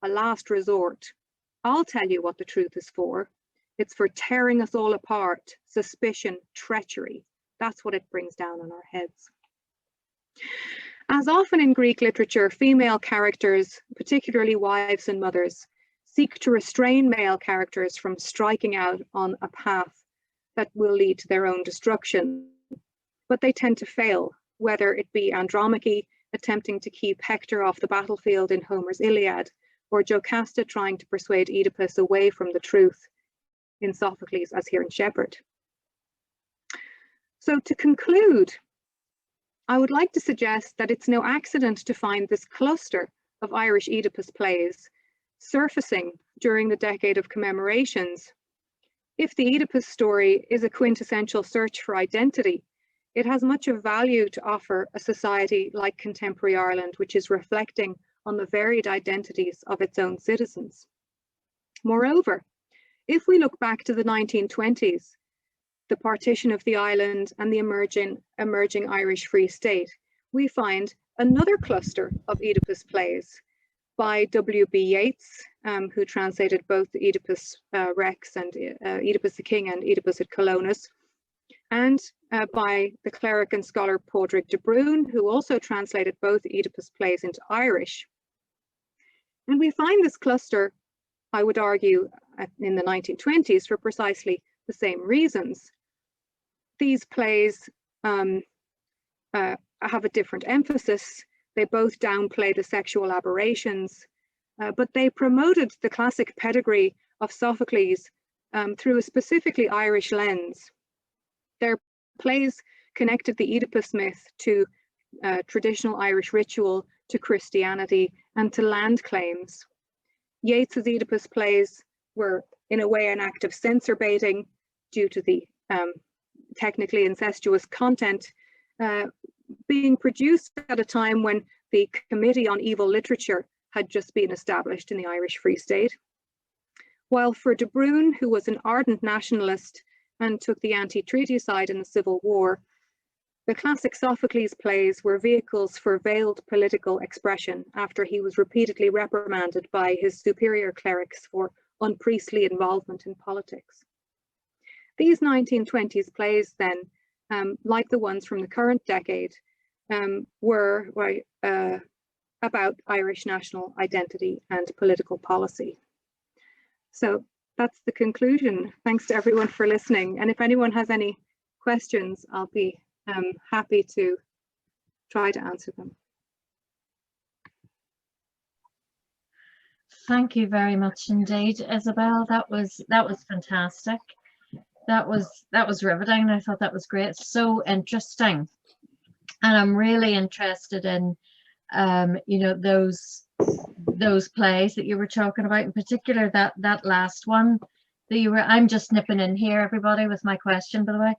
a last resort. I'll tell you what the truth is for. It's for tearing us all apart, suspicion, treachery. That's what it brings down on our heads. As often in Greek literature, female characters, particularly wives and mothers, seek to restrain male characters from striking out on a path that will lead to their own destruction. But they tend to fail, whether it be Andromache attempting to keep Hector off the battlefield in Homer's Iliad, or Jocasta trying to persuade Oedipus away from the truth in Sophocles, as here in Shepherd. So to conclude, I would like to suggest that it's no accident to find this cluster of Irish Oedipus plays surfacing during the decade of commemorations. If the Oedipus story is a quintessential search for identity, it has much of value to offer a society like contemporary Ireland, which is reflecting on the varied identities of its own citizens. Moreover, if we look back to the 1920s, the partition of the island and the emerging Irish Free State, we find another cluster of Oedipus plays by W.B. Yeats, who translated both the Oedipus Rex and Oedipus the King and Oedipus at Colonus, and by the cleric and scholar Padraig de Bruin, who also translated both Oedipus plays into Irish. And we find this cluster, I would argue, in the 1920s for precisely the same reasons. These plays have a different emphasis. They both downplay the sexual aberrations, but they promoted the classic pedigree of Sophocles through a specifically Irish lens. Their plays connected the Oedipus myth to traditional Irish ritual, to Christianity, and to land claims. Yeats's Oedipus plays were, in a way, an act of censor baiting due to the technically incestuous content being produced at a time when the Committee on Evil Literature had just been established in the Irish Free State. While for de Bruin, who was an ardent nationalist and took the anti-treaty side in the Civil War, the classic Sophocles plays were vehicles for veiled political expression after he was repeatedly reprimanded by his superior clerics for unpriestly involvement in politics. These 1920s plays then, like the ones from the current decade, were about Irish national identity and political policy. So that's the conclusion. Thanks to everyone for listening. And if anyone has any questions, I'll be happy to try to answer them. Thank you very much indeed, Isabel. That was fantastic. That was riveting. I thought that was great. So interesting. And I'm really interested in you know, those plays that you were talking about, in particular that last one that you were. I'm just nipping in here, everybody, with my question, by the way.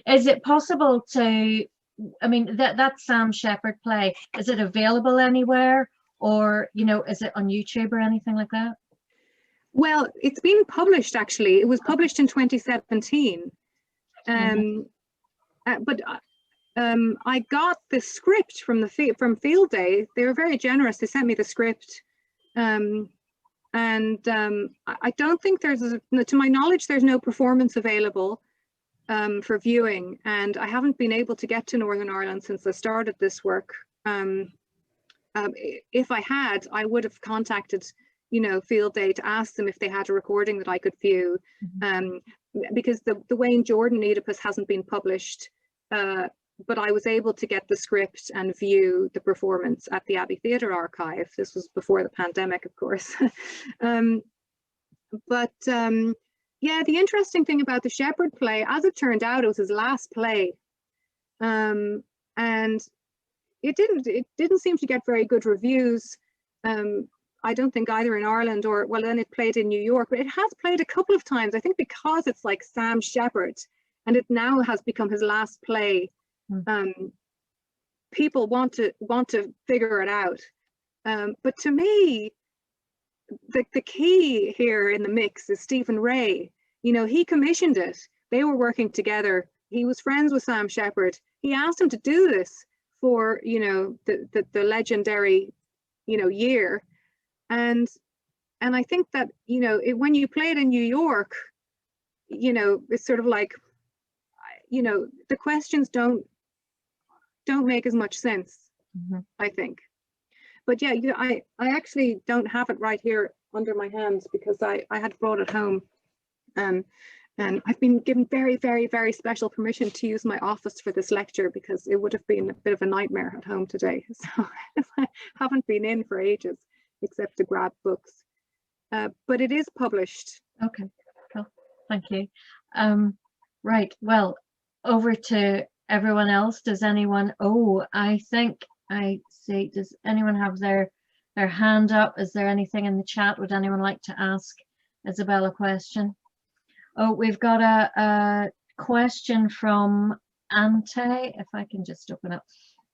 Is it possible to, I mean, that Sam Shepard play, is it available anywhere, or, you know, is it on YouTube or anything like that? Well, it's been published, actually. It was published in 2017. But I got the script from Field Day. They were very generous. They sent me the script. I don't think to my knowledge, there's no performance available for viewing. And I haven't been able to get to Northern Ireland since I started this work. If I had, I would have contacted, you know, Field Day to ask them if they had a recording that I could view, because the Wayne Jordan Oedipus hasn't been published, but I was able to get the script and view the performance at the Abbey Theatre Archive. This was before the pandemic, of course. Yeah, the interesting thing about the Shepard play, as it turned out, it was his last play, and it didn't seem to get very good reviews. I don't think either in Ireland or, well, then it played in New York, but it has played a couple of times, I think, because it's like Sam Shepard and it now has become his last play. People want to figure it out. But to me, the key here in the mix is Stephen Ray. You know, he commissioned it. They were working together. He was friends with Sam Shepard. He asked him to do this for, you know, the legendary, you know, year. And I think that, you know, when you play it in New York, you know, it's sort of like, you know, the questions don't make as much sense, I think. But yeah, I actually don't have it right here under my hands because I had brought it home. And I've been given very, very, very special permission to use my office for this lecture because it would have been a bit of a nightmare at home today. So I haven't been in for ages except to grab books. But it is published. Okay, cool. Thank you. Right, well, over to everyone else. Does anyone, oh, I think I see, does anyone have their hand up? Is there anything in the chat? Would anyone like to ask Isabelle a question? Oh, we've got a question from Ante, if I can just open up.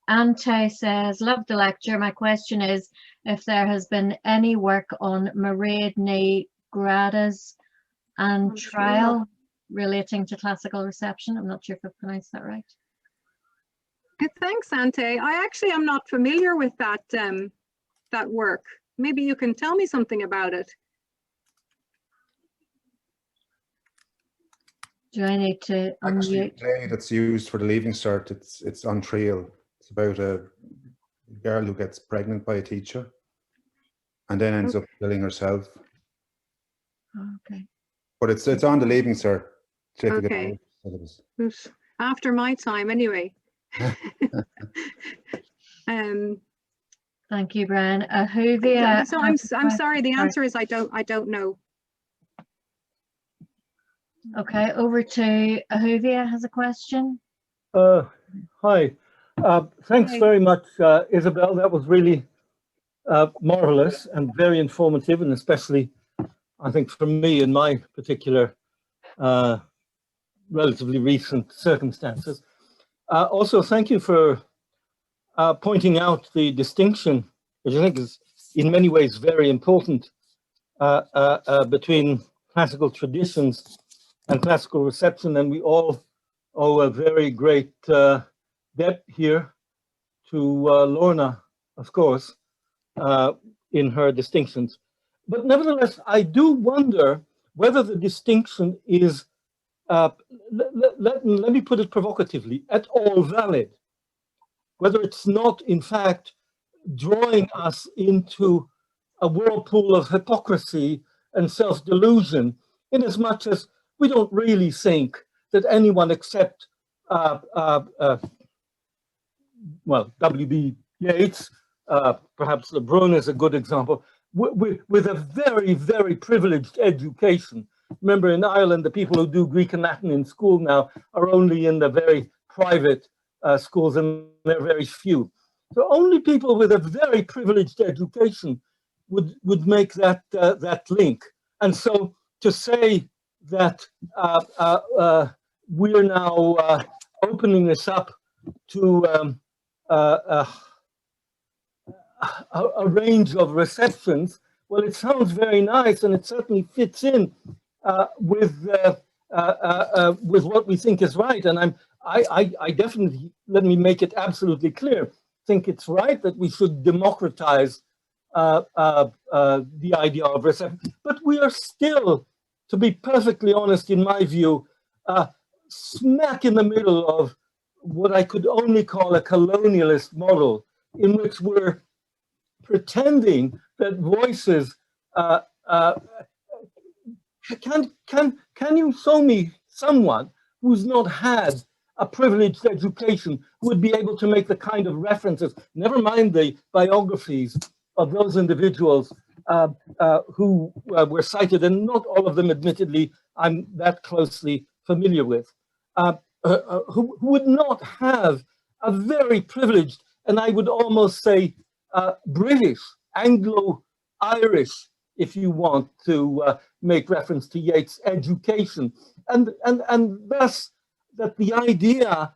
Ante says, love the lecture. My question is if there has been any work on Mairead Grada's and trial relating to classical reception. I'm not sure if I've pronounced that right. Thanks, Ante. I actually am not familiar with that that work. Maybe you can tell me something about it. Do I need to Actually, unmute? the play that's used for the Leaving Cert, it's on Trial. It's about a girl who gets pregnant by a teacher and then ends up killing herself. Okay. But it's on the Leaving Cert. Okay. After my time, anyway. Thank you, Brian. Ahuvia. So I'm sorry. The answer is I don't know. Okay, over to Ahuvia has a question. Hi. Thanks very much, Isabelle. That was really marvelous and very informative, and especially, I think, for me in my particular relatively recent circumstances. Also, thank you for pointing out the distinction, which I think is in many ways very important, between classical traditions and classical reception, and we all owe a very great debt here to Lorna, of course, in her distinctions. But nevertheless, I do wonder whether the distinction is, let me put it provocatively, at all valid. Whether it's not, in fact, drawing us into a whirlpool of hypocrisy and self-delusion, in as much as we don't really think that anyone except, well, W.B. Yeats, perhaps Lebrun is a good example, with a very, very privileged education. Remember, in Ireland, the people who do Greek and Latin in school now are only in the very private schools, and they're very few. So only people with a very privileged education would make that link. And so to say that we're now opening this up to a range of receptions, well, it sounds very nice, and it certainly fits in with what we think is right. And I definitely, let me make it absolutely clear, think it's right that we should democratize the idea of reception. But we are still, to be perfectly honest, in my view, smack in the middle of what I could only call a colonialist model, in which we're pretending that voices can you show me someone who's not had a privileged education who would be able to make the kind of references, never mind the biographies of those individuals who were cited, and not all of them, admittedly, I'm that closely familiar with, who would not have a very privileged, and I would almost say British, Anglo-Irish, if you want to make reference to Yeats' education, and thus that the idea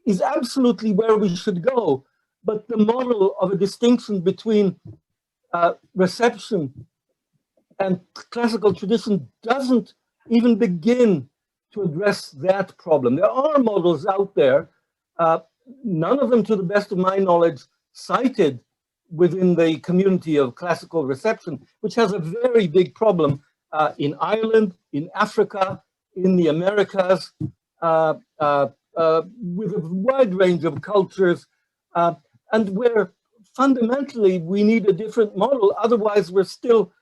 is absolutely where we should go, but the model of a distinction between reception and classical tradition doesn't even begin to address that problem. There are models out there, none of them, to the best of my knowledge, cited within the community of classical reception, which has a very big problem in Ireland, in Africa, in the Americas, with a wide range of cultures, and where fundamentally we need a different model. Otherwise, we're still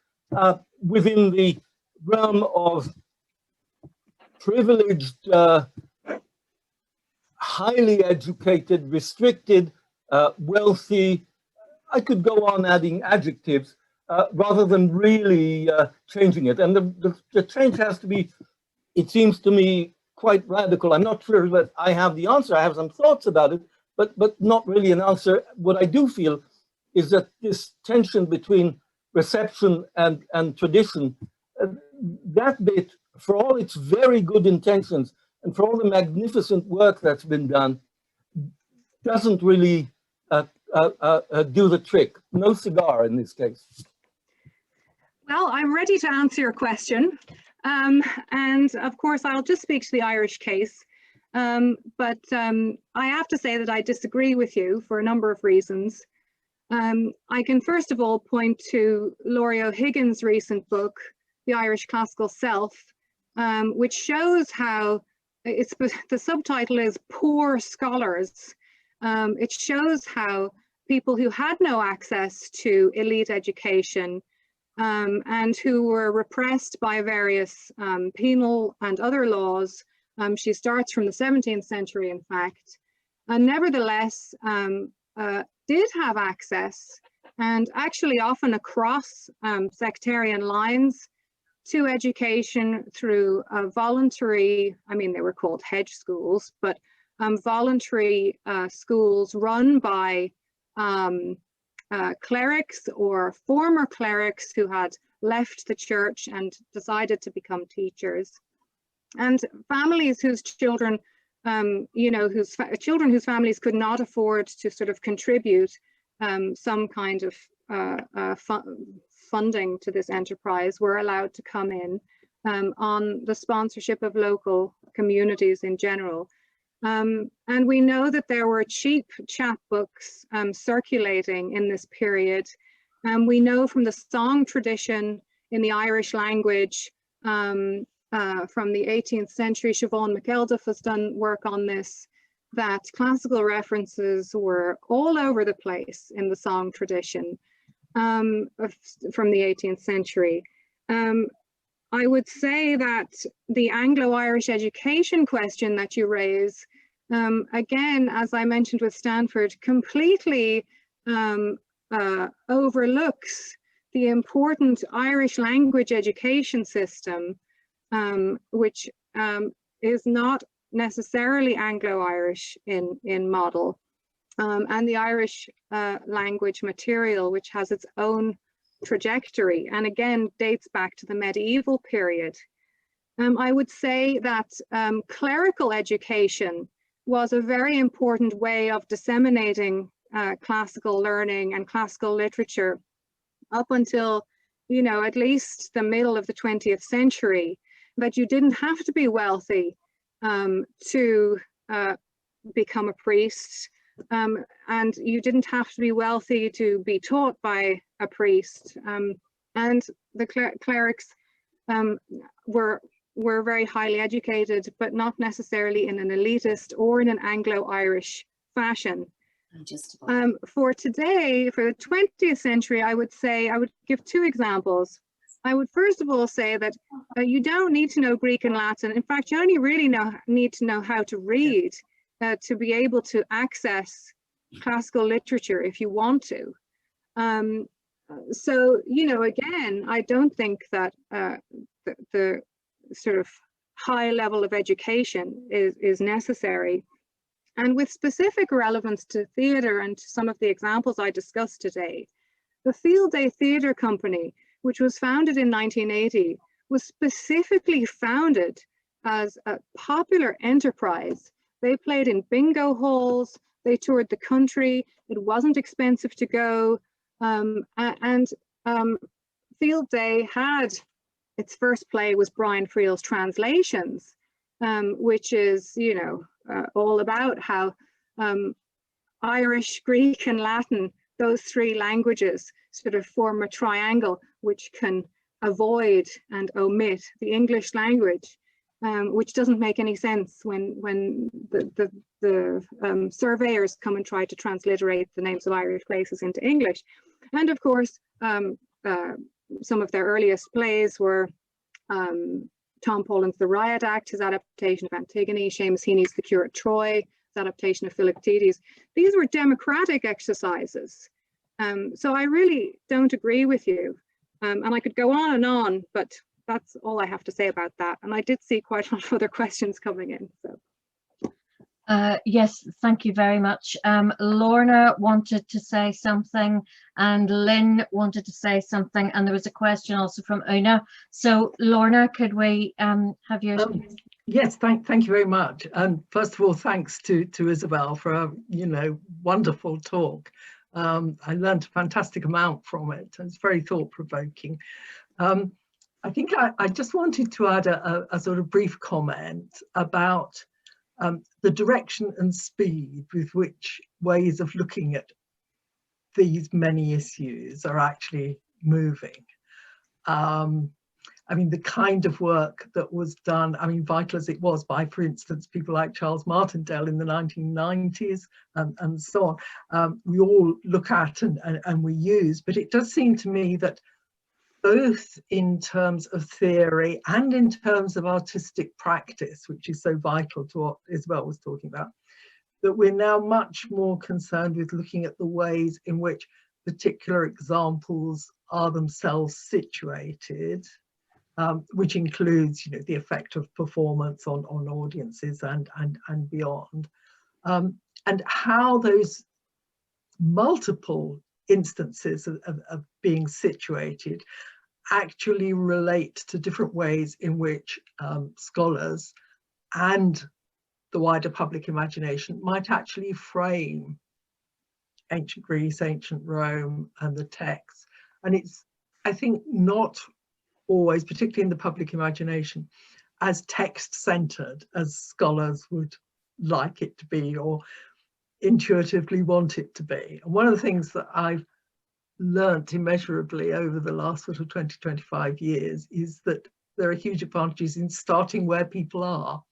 within the realm of privileged, highly educated, restricted, wealthy. I could go on adding adjectives rather than really changing it. And the change has to be, it seems to me, quite radical. I'm not sure that I have the answer. I have some thoughts about it, but not really an answer. What I do feel is that this tension between reception and tradition, that bit, for all its very good intentions and for all the magnificent work that's been done, doesn't really do the trick. No cigar in this case. Well, I'm ready to answer your question. And of course, I'll just speak to the Irish case. But I have to say that I disagree with you for a number of reasons. I can first of all point to Laurie O'Higgins' recent book, The Irish Classical Self, which shows how the subtitle is Poor Scholars. It shows how people who had no access to elite education and who were repressed by various penal and other laws. She starts from the 17th century, in fact, and nevertheless did have access, and actually often across sectarian lines, to education through voluntary, I mean, they were called hedge schools, but voluntary schools run by clerics or former clerics who had left the church and decided to become teachers, and families whose children, whose families could not afford to sort of contribute some kind of funding to this enterprise were allowed to come in on the sponsorship of local communities in general. And we know that there were cheap chapbooks circulating in this period. We know from the song tradition in the Irish language from the 18th century, Siobhan McElduff has done work on this, that classical references were all over the place in the song tradition from the 18th century. I would say that the Anglo-Irish education question that you raise, again, as I mentioned with Stanford, completely overlooks the important Irish language education system, which is not necessarily Anglo-Irish in model, and the Irish language material, which has its own trajectory and again dates back to the medieval period. I would say that clerical education was a very important way of disseminating classical learning and classical literature up until, at least the middle of the 20th century, that you didn't have to be wealthy to become a priest, and you didn't have to be wealthy to be taught by a priest, and the clerics were very highly educated, but not necessarily in an elitist or in an Anglo-Irish fashion. For today, for the 20th century, I would say, I would give two examples. I would first of all say that you don't need to know Greek and Latin. In fact, you only really need to know how to read to be able to access classical literature if you want to. So, again, I don't think that the sort of high level of education is necessary. And with specific relevance to theatre and to some of the examples I discussed today, the Field Day Theatre Company, which was founded in 1980, was specifically founded as a popular enterprise. They played in bingo halls, they toured the country, it wasn't expensive to go, and Field Day had, its first play was Brian Friel's Translations, which is, all about how Irish, Greek and Latin, those three languages sort of form a triangle which can avoid and omit the English language. which doesn't make any sense when the surveyors come and try to transliterate the names of Irish places into English. And of course, some of their earliest plays were Tom Paulin's The Riot Act, his adaptation of Antigone, Seamus Heaney's The Cure at Troy, his adaptation of Philoctetes. These were democratic exercises. So I really don't agree with you. And I could go on, but that's all I have to say about that. And I did see quite a lot of other questions coming in. So. Yes, thank you very much. Lorna wanted to say something, and Lynn wanted to say something, and there was a question also from Una. So Lorna, could we have your... Yes, thank you very much. And first of all, thanks to Isabel for a wonderful talk. I learned a fantastic amount from it. It's very thought-provoking. I think I just wanted to add a sort of brief comment about the direction and speed with which ways of looking at these many issues are actually moving. I mean, the kind of work that was done, I mean, vital as it was by, for instance, people like Charles Martindale in the 1990s and so on, we all look at and we use, but it does seem to me that both in terms of theory and in terms of artistic practice, which is so vital to what Isabel was talking about, that we're now much more concerned with looking at the ways in which particular examples are themselves situated, which includes, the effect of performance on audiences and beyond, and how those multiple instances of being situated actually relate to different ways in which scholars and the wider public imagination might actually frame ancient Greece, ancient Rome, and the texts. And it's, I think, not always, particularly in the public imagination, as text-centered as scholars would like it to be or intuitively want it to be. And one of the things that I've learnt immeasurably over the last sort of 20, 25 years is that there are huge advantages in starting where people are,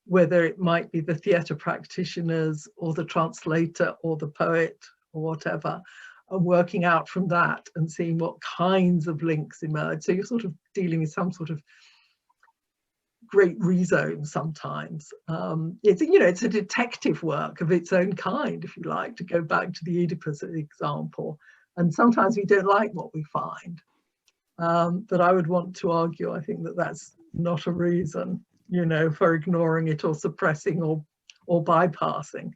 whether it might be the theatre practitioners or the translator or the poet or whatever, and working out from that and seeing what kinds of links emerge. So you're sort of dealing with some sort of great rezone sometimes. It's a detective work of its own kind, if you like, to go back to the Oedipus example. And sometimes we don't like what we find. But I would want to argue, I think, that that's not a reason, for ignoring it or suppressing or bypassing.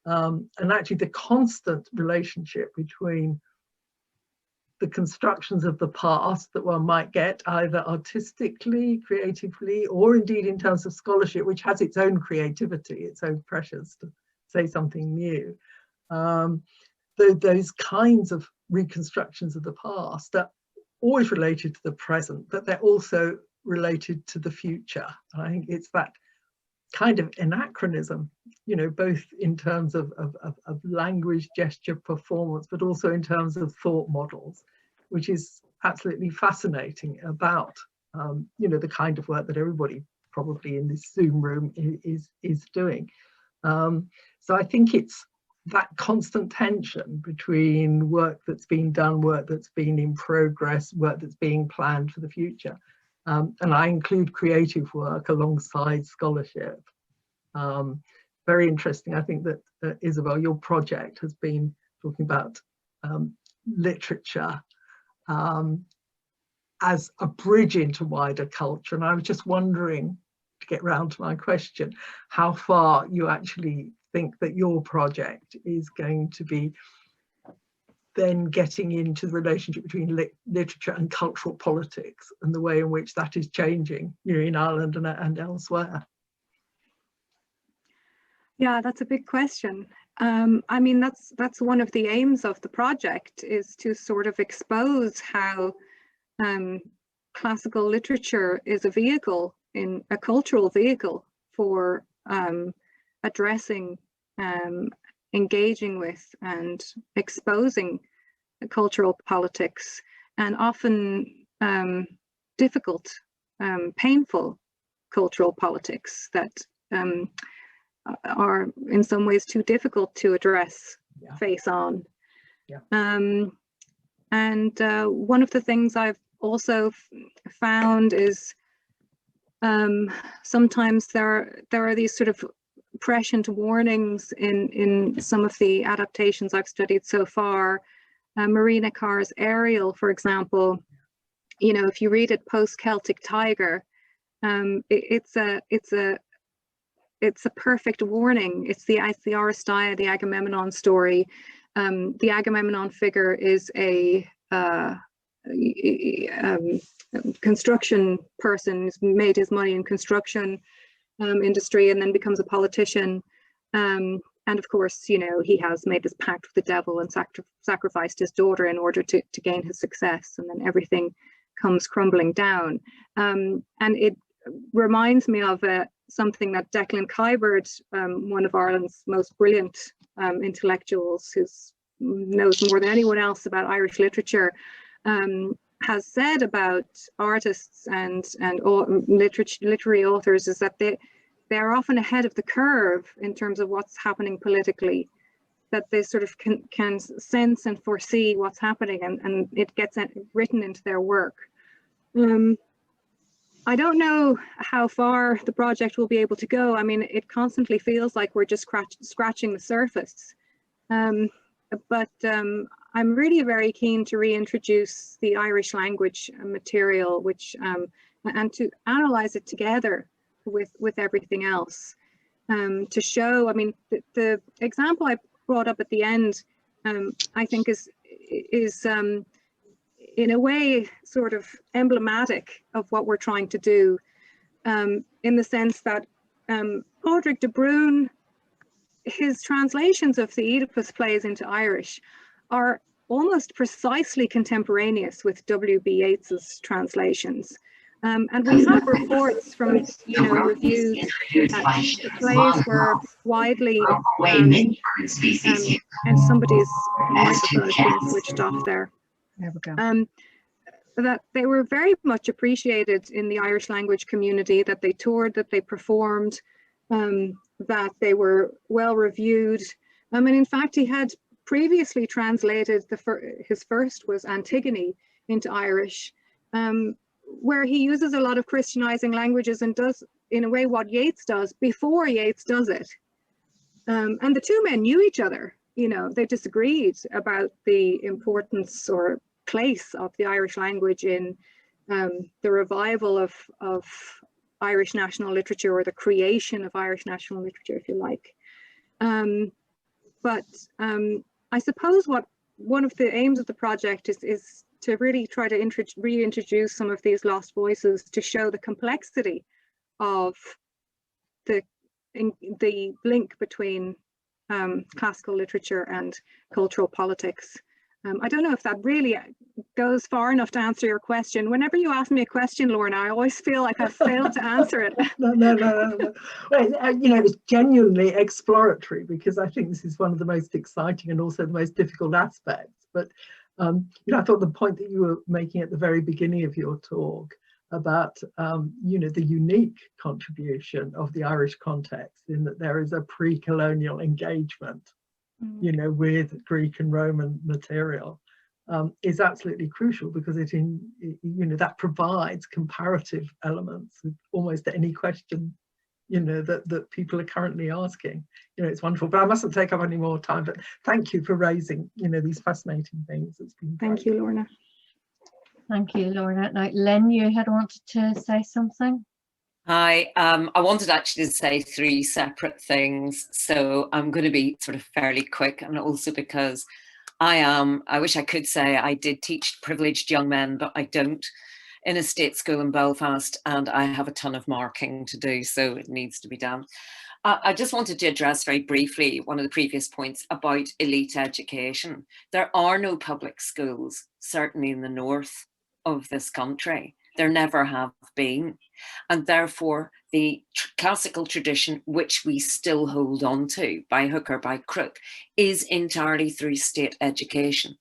And actually the constant relationship between the constructions of the past that one might get either artistically, creatively, or indeed in terms of scholarship, which has its own creativity, its own pressures to say something new. Those kinds of reconstructions of the past are always related to the present, but they're also related to the future. And I think it's that kind of anachronism, both in terms of language, gesture, performance, but also in terms of thought models, which is absolutely fascinating about, the kind of work that everybody probably in this Zoom room is doing. So I think it's that constant tension between work that's been done, work that's been in progress, work that's being planned for the future. And I include creative work alongside scholarship. Very interesting. I think that, Isabel, your project has been talking about literature as a bridge into wider culture. And I was just wondering, to get round to my question, how far you actually think that your project is going to be then getting into the relationship between literature and cultural politics and the way in which that is changing, in Ireland and elsewhere. Yeah, that's a big question. I mean, that's one of the aims of the project, is to sort of expose how classical literature is a cultural vehicle for addressing, engaging with and exposing cultural politics, and often difficult, painful cultural politics that are in some ways too difficult to address face on. And one of the things I've also found is sometimes there are these sort of prescient warnings in some of the adaptations I've studied so far. Marina Carr's Ariel, for example, you know, if you read it post-Celtic Tiger, it's a perfect warning. It's the Aristeia, the Agamemnon story. The Agamemnon figure is a construction person who's made his money in construction industry and then becomes a politician. And of course, you know, he has made this pact with the devil and sacrificed his daughter in order to gain his success, and then everything comes crumbling down. And it reminds me of something that Declan Kyberd, one of Ireland's most brilliant intellectuals, who knows more than anyone else about Irish literature, has said about artists and literary authors, is that they're often ahead of the curve in terms of what's happening politically, that they sort of can sense and foresee what's happening, and it gets written into their work. I don't know how far the project will be able to go. I mean, it constantly feels like we're just scratching the surface. But I'm really very keen to reintroduce the Irish language material, which and to analyze it together with everything else, to show. I mean, the example I brought up at the end, I think is in a way sort of emblematic of what we're trying to do, in the sense that Padraig de Bruin, his translations of the Oedipus plays into Irish are almost precisely contemporaneous with W.B. Yeats's translations. And we have reports from, you know, reviews that the plays were widely, and somebody's microphone is being switched off there. There we go. That they were very much appreciated in the Irish language community, that they toured, that they performed, that they were well reviewed. And in fact, he had previously translated his first was Antigone into Irish, where he uses a lot of Christianizing languages and does, in a way, what Yeats does before Yeats does it. And the two men knew each other. You know, they disagreed about the importance or place of the Irish language in the revival of Irish national literature, or the creation of Irish national literature, if you like. But I suppose one of the aims of the project is to really try to reintroduce some of these lost voices, to show the complexity of the link between classical literature and cultural politics. I don't know if that really goes far enough to answer your question. Whenever you ask me a question, Lorna, I always feel like I've failed to answer it. No. Well, you know, it's genuinely exploratory, because I think this is one of the most exciting and also the most difficult aspects. But you know, I thought the point that you were making at the very beginning of your talk about you know, the unique contribution of the Irish context, in that there is a pre-colonial engagement, you know, with Greek and Roman material, is absolutely crucial, because you know, that provides comparative elements with almost any question, you know, that people are currently asking. You know, it's wonderful. But I mustn't take up any more time, but thank you for raising, you know, these fascinating things. It's been great. Thank you, Lorna. Thank you, Lorna. Now, Lynn, you had wanted to say something? I wanted actually to say three separate things, so I'm going to be sort of fairly quick, and also because I wish I could say I did teach privileged young men, but I don't, in a state school in Belfast, and I have a ton of marking to do, so it needs to be done. I just wanted to address very briefly one of the previous points about elite education. There are no public schools, certainly in the north of this country. There never have been. And therefore, the classical tradition, which we still hold on to by hook or by crook, is entirely through state education.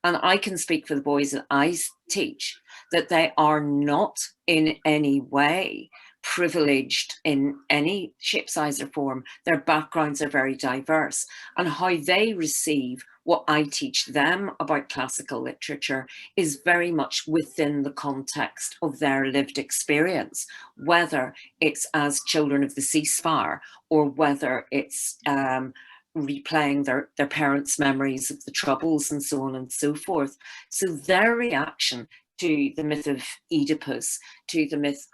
And I can speak for the boys that I teach, that they are not in any way privileged in any shape, size or form, their backgrounds are very diverse, and how they receive what I teach them about classical literature is very much within the context of their lived experience, whether it's as children of the ceasefire or whether it's replaying their parents' memories of the Troubles and so on and so forth. So their reaction to the myth of Oedipus, to the myths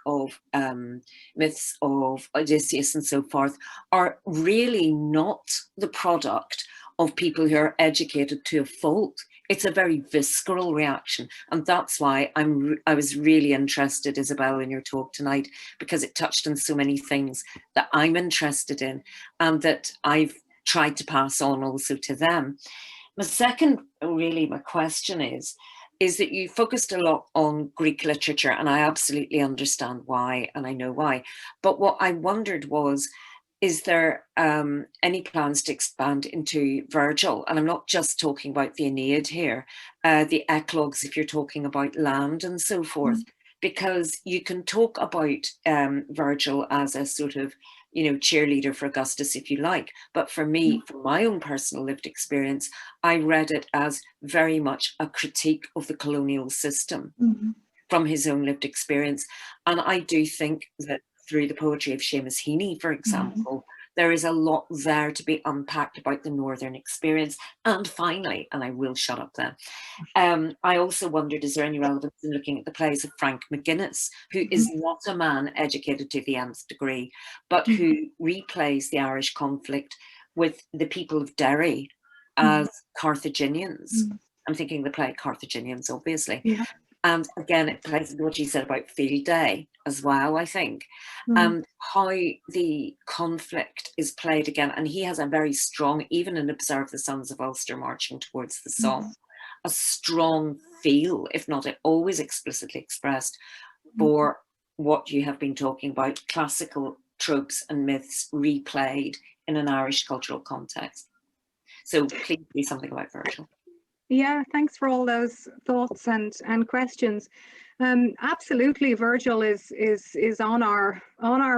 of Odysseus and so forth, are really not the product of people who are educated to a fault. It's a very visceral reaction, and that's why I was really interested, Isabel, in your talk tonight, because it touched on so many things that I'm interested in and that I've tried to pass on also to them. My question is that you focused a lot on Greek literature, and I absolutely understand why, and I know why. But what I wondered was, is there any plans to expand into Virgil? And I'm not just talking about the Aeneid here, the eclogues, if you're talking about land and so forth, because you can talk about Virgil as a sort of, cheerleader for Augustus, if you like. But for me, from my own personal lived experience, I read it as very much a critique of the colonial system from his own lived experience. And I do think that through the poetry of Seamus Heaney, for example, there is a lot there to be unpacked about the Northern experience. And finally, and I will shut up then, I also wondered, is there any relevance in looking at the plays of Frank McGuinness, who is not a man educated to the nth degree, but who replays the Irish conflict with the people of Derry as Carthaginians. I'm thinking the play Carthaginians, obviously. And again, it plays into what you said about Field Day as well, I think, and how the conflict is played again. And he has a very strong, even in Observe the Sons of Ulster Marching Towards the Somme, a strong feel, if not always explicitly expressed, for what you have been talking about, classical tropes and myths replayed in an Irish cultural context. So please do something about Virgil. Yeah, thanks for all those thoughts and questions. Absolutely, Virgil is on our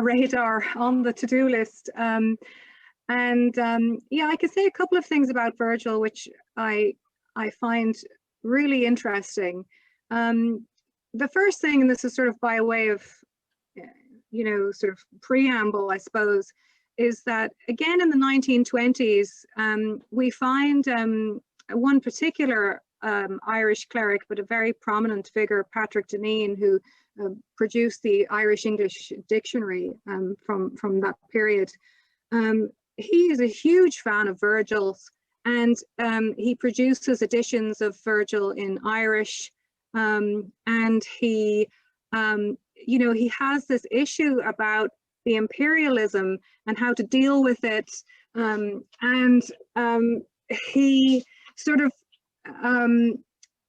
radar, on the to-do list. Yeah, I could say a couple of things about Virgil, which I find really interesting. The first thing, and this is sort of by way of, sort of preamble, I suppose, is that again in the 1920s, we find one particular Irish cleric, but a very prominent figure, Patrick Deneen, who produced the Irish-English dictionary from that period. He is a huge fan of Virgil's, and he produces editions of Virgil in Irish, and he has this issue about the imperialism and how to deal with it, and he sort of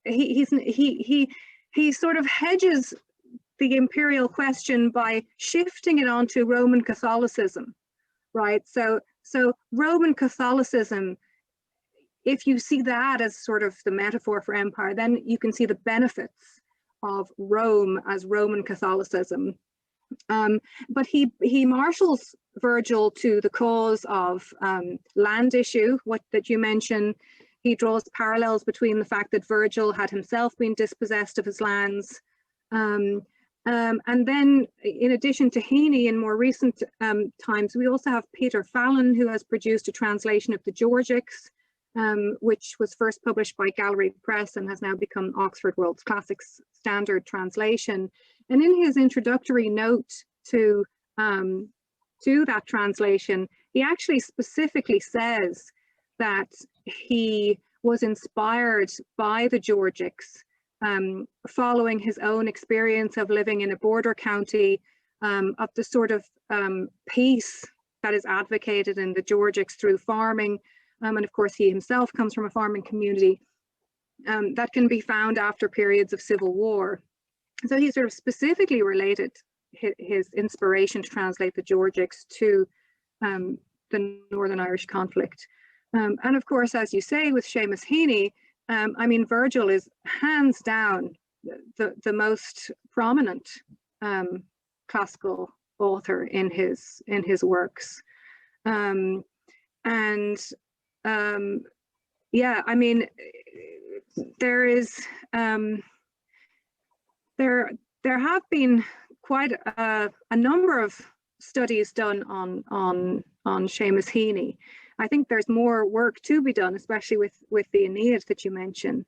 he sort of hedges the imperial question by shifting it onto Roman Catholicism, right? So Roman Catholicism, if you see that as sort of the metaphor for empire, then you can see the benefits of Rome as Roman Catholicism. But he marshals Virgil to the cause of land issue, that you mentioned. He draws parallels between the fact that Virgil had himself been dispossessed of his lands. And then, in addition to Heaney, in more recent times, we also have Peter Fallon, who has produced a translation of the Georgics, which was first published by Gallery Press and has now become Oxford World's Classics Standard Translation. And in his introductory note to that translation, he actually specifically says that he was inspired by the Georgics, following his own experience of living in a border county, of the sort of peace that is advocated in the Georgics through farming. And of course, he himself comes from a farming community that can be found after periods of civil war. So he sort of specifically related his inspiration to translate the Georgics to the Northern Irish conflict. And of course, as you say, with Seamus Heaney, I mean, Virgil is hands down the most prominent classical author in his works. Yeah, I mean, there is there have been quite a number of studies done on Seamus Heaney. I think there's more work to be done, especially with the Aeneid that you mentioned.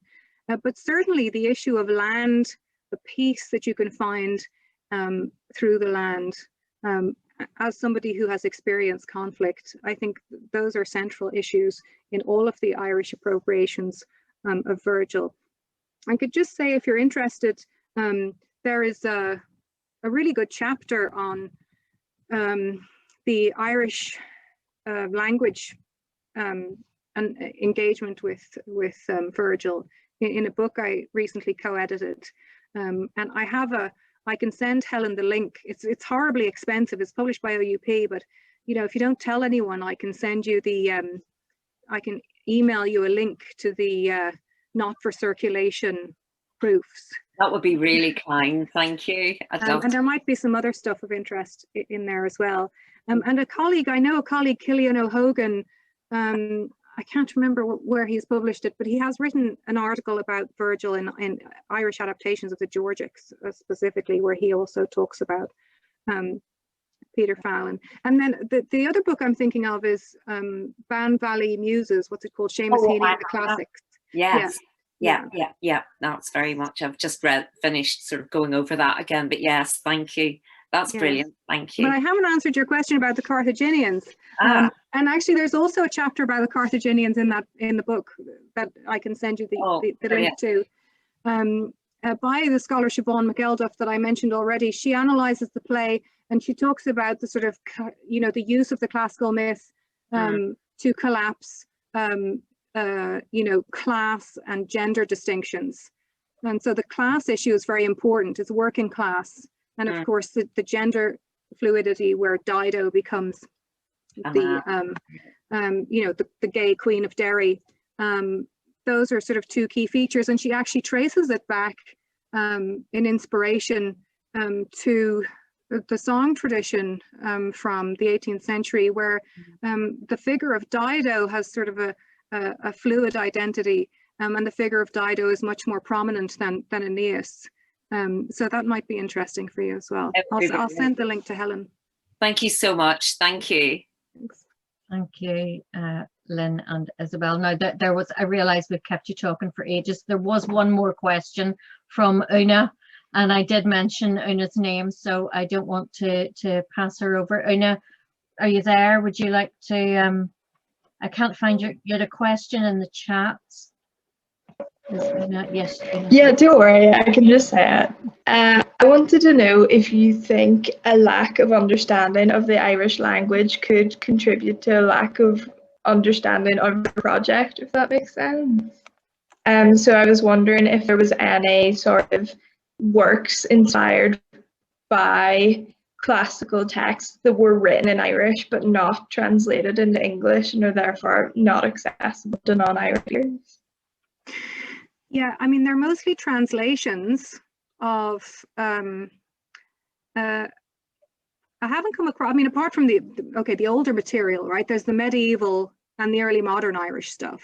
But certainly the issue of land, the peace that you can find through the land, as somebody who has experienced conflict, I think those are central issues in all of the Irish appropriations of Virgil. I could just say, if you're interested, there is a really good chapter on the Irish language and engagement with Virgil in a book I recently co-edited, and I can send Helen the link. It's horribly expensive. It's published by OUP, but you know, if you don't tell anyone, I can send you the I can email you a link to the not for circulation proofs. That would be really kind, thank you. And there might be some other stuff of interest in there as well. And a colleague, I know a colleague, Cillian O'Hogan, I can't remember where he's published it, but he has written an article about Virgil in Irish adaptations of the Georgics, specifically, where he also talks about Peter Fallon. And then the other book I'm thinking of is Ban Valley Muses, what's it called? Seamus Heaney and the Classics. Yes. Yeah. That's very much. I've just finished sort of going over that again, but yes, thank you. That's brilliant. Thank you. But I haven't answered your question about the Carthaginians. And actually, there's also a chapter about the Carthaginians in the book that I can send you the link to. By the scholar Siobhan McElduff that I mentioned already. She analyzes the play and she talks about the sort of, you know, the use of the classical myth to collapse, you know, class and gender distinctions. And so the class issue is very important. It's working class. And of course, the gender fluidity where Dido becomes the, you know, the gay queen of Derry. Those are sort of two key features. And she actually traces it back in inspiration to the song tradition from the 18th century, where the figure of Dido has sort of a fluid identity, and the figure of Dido is much more prominent than Aeneas. So that might be interesting for you as well. I'll send the link to Helen. Thank you so much. Thank you. Thanks. Thank you, Lynn and Isabel. Now, there was, I realised we've kept you talking for ages. There was one more question from Una, and I did mention Una's name, so I don't want to pass her over. Una, are you there? Would you like to, I can't find you had a question in the chat. Yes. Yeah, don't worry, I can just say it. I wanted to know if you think a lack of understanding of the Irish language could contribute to a lack of understanding of the project, if that makes sense. So I was wondering if there was any sort of works inspired by classical texts that were written in Irish but not translated into English and are therefore not accessible to non-Irish ears. Yeah, I mean, they're mostly translations of, I haven't come across, I mean, apart from the older material, right? There's the medieval and the early modern Irish stuff.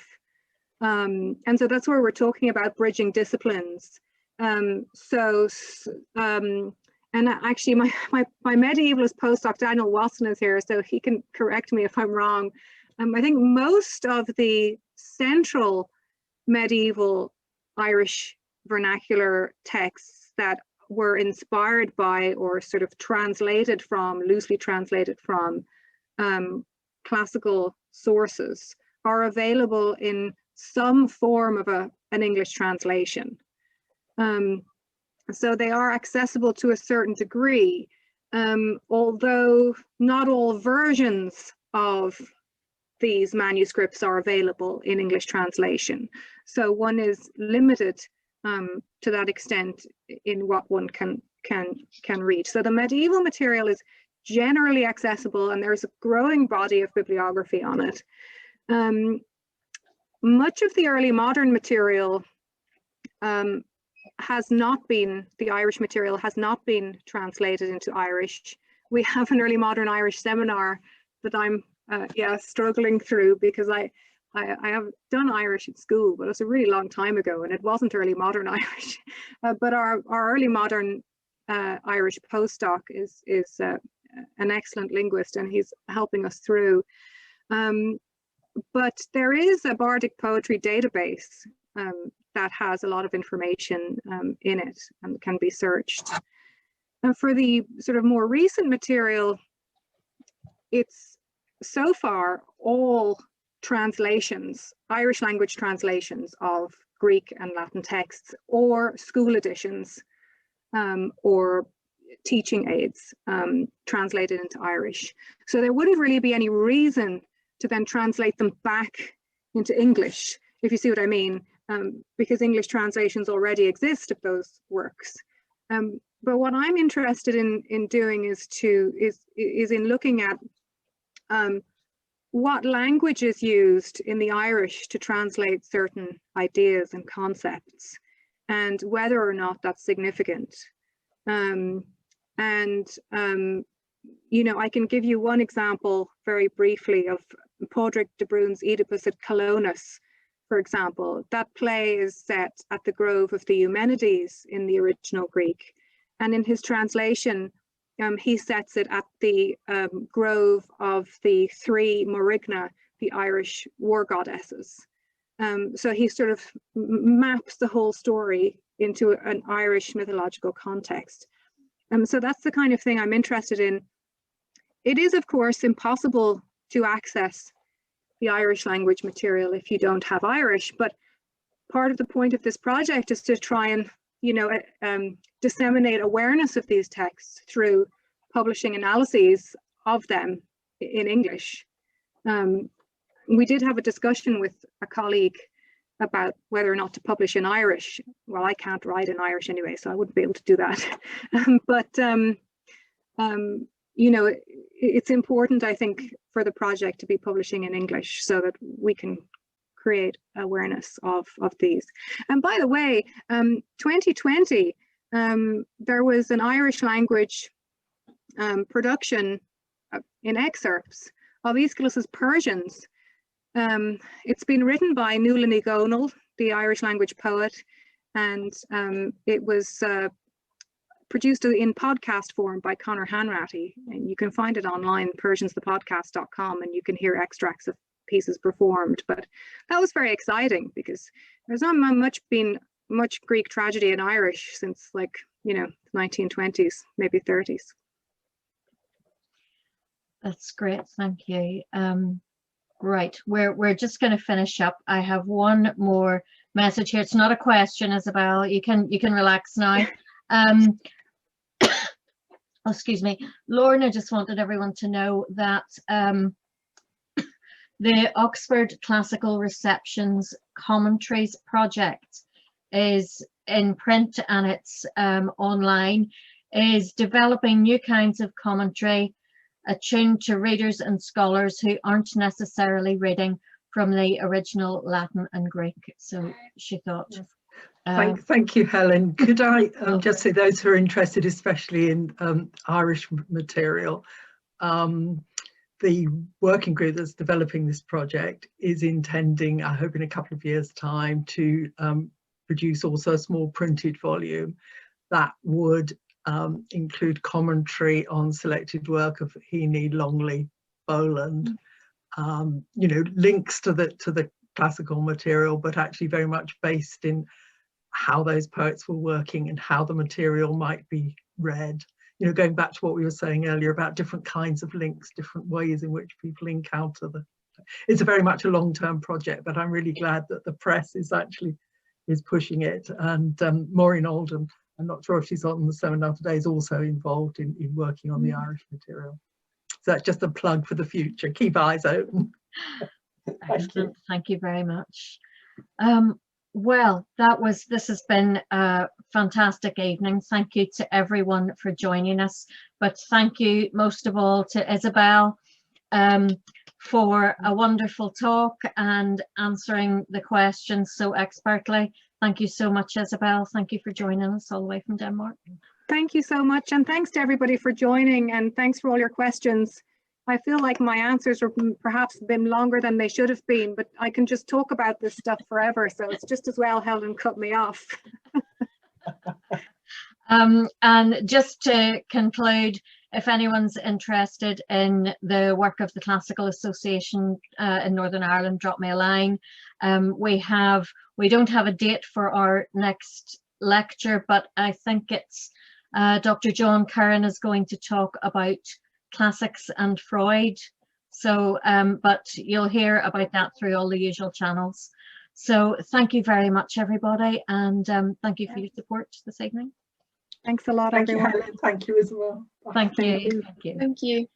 And so that's where we're talking about bridging disciplines. And actually my medievalist postdoc, Daniel Watson, is here, so he can correct me if I'm wrong. I think most of the central medieval Irish vernacular texts that were inspired by or sort of translated from, loosely translated from classical sources are available in some form of an English translation. So they are accessible to a certain degree, although not all versions of these manuscripts are available in English translation. So one is limited to that extent in what one can read. So the medieval material is generally accessible, and there's a growing body of bibliography on it. Much of the early modern material has not been, the Irish material has not been translated into Irish. we have an early modern Irish seminar that I'm struggling through, because I have done Irish at school, but it was a really long time ago, and it wasn't early modern Irish. But our early modern Irish postdoc is an excellent linguist, and he's helping us through. But there is a bardic poetry database that has a lot of information in it and can be searched. And for the sort of more recent material, it's so far all translations, Irish language translations of Greek and Latin texts, or school editions, or teaching aids translated into Irish. So there wouldn't really be any reason to then translate them back into English, if you see what I mean, because English translations already exist of those works. But what I'm interested in doing is in looking at what language is used in the Irish to translate certain ideas and concepts, and whether or not that's significant. You know, I can give you one example very briefly of Padraig de Brún's Oedipus at Colonus, for example. That play is set at the Grove of the Eumenides in the original Greek. And in his translation, he sets it at the grove of the three Morigna, the Irish war goddesses. So he sort of maps the whole story into an Irish mythological context. So that's the kind of thing I'm interested in. It is, of course, impossible to access the Irish language material if you don't have Irish, but part of the point of this project is to try and, you know, disseminate awareness of these texts through publishing analyses of them in English. We did have a discussion with a colleague about whether or not to publish in Irish. Well, I can't write in Irish anyway, so I wouldn't be able to do that. You know, it's important, I think, for the project to be publishing in English so that we can create awareness of these. And by the way, 2020, there was an Irish language production in excerpts of Aeschylus's Persians. It's been written by Nuala Ní Dhomhnaill, the Irish language poet, and it was produced in podcast form by Conor Hanratty, and you can find it online, persiansthepodcast.com, and you can hear extracts of pieces performed. But that was very exciting because there's not been much Greek tragedy in Irish since, like, you know, 1920s, maybe 30s. That's great, thank you. Right, we're just going to finish up. I have one more message here. It's not a question, Isabel. You can relax now. Oh, excuse me. Lorna just wanted everyone to know that the Oxford Classical Receptions Commentaries project is in print and it's online, is developing new kinds of commentary attuned to readers and scholars who aren't necessarily reading from the original Latin and Greek. So she thought. Thank you, Helen. Could I just say, those who are interested, especially in Irish material, the working group that's developing this project is intending, I hope in a couple of years' time, to produce also a small printed volume that would include commentary on selected work of Heaney, Longley, Boland, you know, links to the classical material, but actually very much based in how those poets were working and how the material might be read. You know, going back to what we were saying earlier about different kinds of links, different ways in which people encounter them. It's a very much a long-term project, but I'm really glad that the press is pushing it. And Maureen Oldham, I'm not sure if she's on the seminar today, is also involved in working on the Irish material. So that's just a plug for the future. Keep eyes open. Excellent. Thank you very much. Well, this has been a fantastic evening. Thank you to everyone for joining us, but thank you most of all to Isabel for a wonderful talk and answering the questions so expertly. Thank you so much, Isabel. Thank you for joining us all the way from Denmark. thank you so much, and thanks to everybody for joining, and thanks for all your questions. I feel like my answers were perhaps been longer than they should have been, but I can just talk about this stuff forever, so it's just as well Helen cut me off. And just to conclude, if anyone's interested in the work of the Classical Association in Northern Ireland, drop me a line. We don't have a date for our next lecture, but I think it's Dr. John Curran is going to talk about classics and Freud. So, but you'll hear about that through all the usual channels. So thank you very much, everybody, and thank you for your support this evening. Thanks a lot, Thank everyone. you, Helen. Thank you as well. Thank you. Thank you. Thank you.